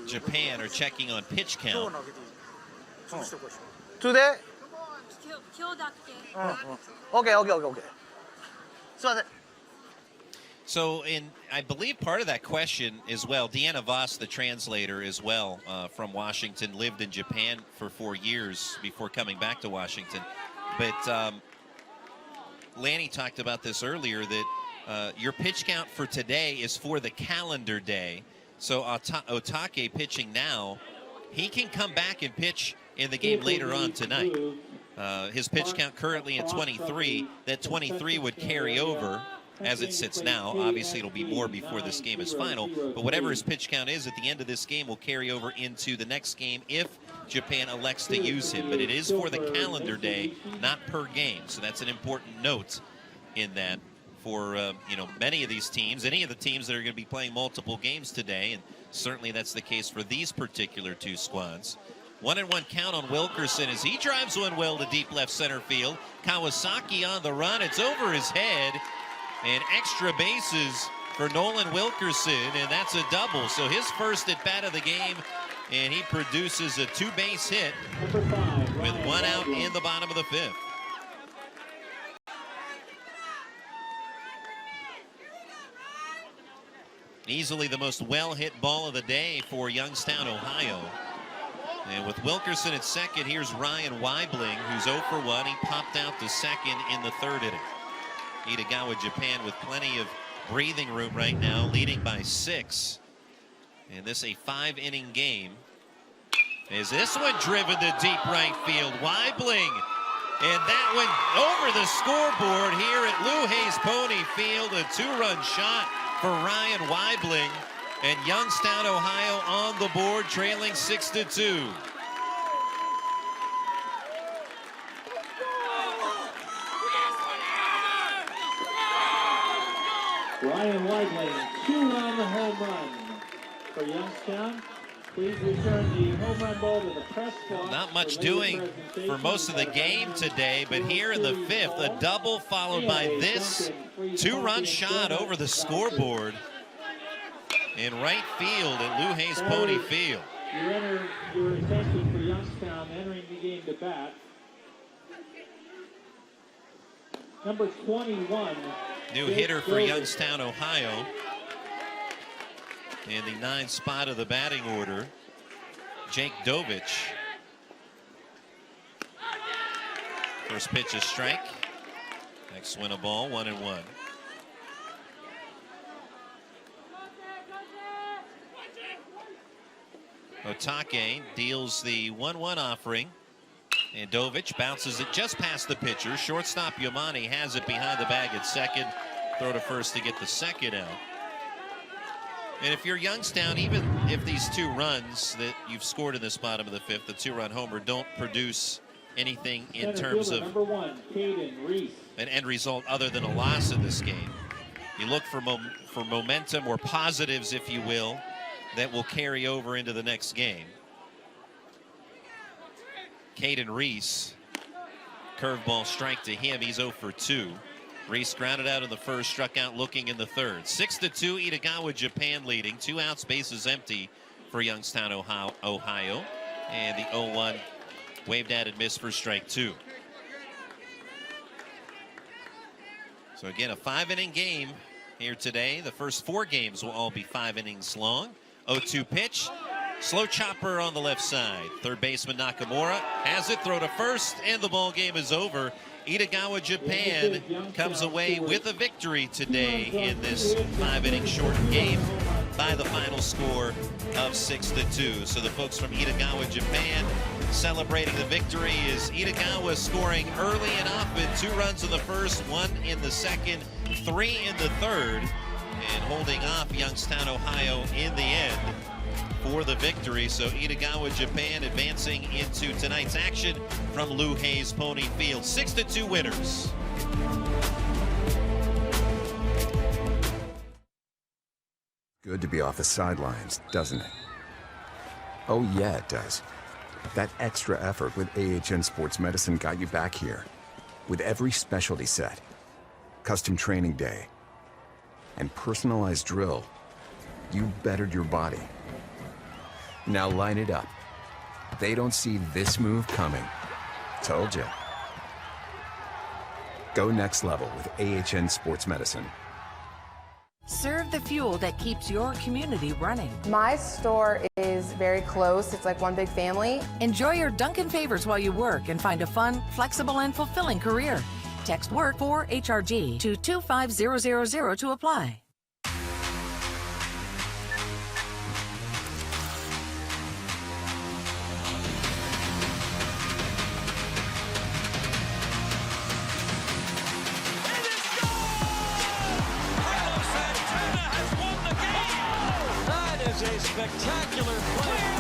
Japan are checking on pitch count. Today? Okay. So I believe part of that question as well, Deanna Voss, the translator as well, from Washington, lived in Japan for 4 years before coming back to Washington. But Lanny talked about this earlier, that your pitch count for today is for the calendar day. So Otake pitching now, he can come back and pitch in the game later on tonight. His pitch count currently at 23. That 23 would carry over as it sits now. Obviously, it'll be more before this game is final. But whatever his pitch count is at the end of this game will carry over into the next game if Japan elects to use him. But it is for the calendar day, not per game. So that's an important note in that for many of these teams, any of the teams that are going to be playing multiple games today, and certainly that's the case for these particular two squads. 1-1 count on Wilkerson as he drives one well to deep left center field. Kawasaki on the run. It's over his head. And extra bases for Nolan Wilkerson, and that's a double. So his first at bat of the game, and he produces a 2-base hit with 1 out in the bottom of the 5th. Easily the most well-hit ball of the day for Youngstown, Ohio. And with Wilkerson at second, here's Ryan Weibling, who's 0 for 1. He popped out to second in the 3rd inning. Edogawa, Japan, with plenty of breathing room right now, leading by 6. And this a 5-inning game. Is this one driven to deep right field? Weibling. And that one over the scoreboard here at Lou Hayes Pony Field. A 2-run shot for Ryan Weibling. And Youngstown, Ohio on the board, trailing 6-2. Ryan Weibling, 2-run home run for Youngstown. Please return the home run ball to the press box. Not much doing for most of the game today, but here in the 5th, a double followed by this 2-run shot over the scoreboard in right field at Lou Hayes Pony Field. Your attention for Youngstown entering the game to bat. Number 21. New hitter for Youngstown, Ohio. In the 9th spot of the batting order, Jake Dovich. First pitch is strike. Next swing a ball, 1-1. Otake deals the 1-1 offering. And Dovich bounces it just past the pitcher. Shortstop Yamane has it behind the bag at second. Throw to first to get the second out. And if you're Youngstown, even if these 2 runs that you've scored in this bottom of the 5th, the 2-run homer, don't produce anything in terms of an end result other than a loss in this game, you look for momentum or positives, if you will, that will carry over into the next game. Caden Reese, curveball strike to him. He's 0 for 2. Reese grounded out in the first, struck out looking in the third. 6-2, Edogawa, Japan leading. 2 outs, bases empty for Youngstown, Ohio. And the 0-1 waved at and missed for strike 2. So again, a 5-inning game here today. The first 4 games will all be 5 innings long. 0-2 pitch. Slow chopper on the left side. Third baseman Nakamura has it, throw to first, and the ball game is over. Edogawa, Japan comes away with a victory today in this 5-inning shortened game by the final score of 6-2. So the folks from Edogawa, Japan celebrating the victory is Edogawa scoring early and often. 2 runs in the first, 1 in the second, 3 in the third, and holding off Youngstown, Ohio in the end for the victory. So Edogawa, Japan advancing into tonight's action from Lou Hayes Pony Field. 6-2 winners. Good to be off the sidelines, doesn't it? Oh yeah, it does. That extra effort with AHN Sports Medicine got you back here. With every specialty set, custom training day, and personalized drill, you bettered your body. Now line it up. They don't see this move coming. Told ya. Go next level with AHN Sports Medicine. Serve the fuel that keeps your community running. My store is very close. It's like one big family. Enjoy your Dunkin' favors while you work and find a fun, flexible, and fulfilling career. Text WORK for HRG to 25000 to apply. A spectacular play.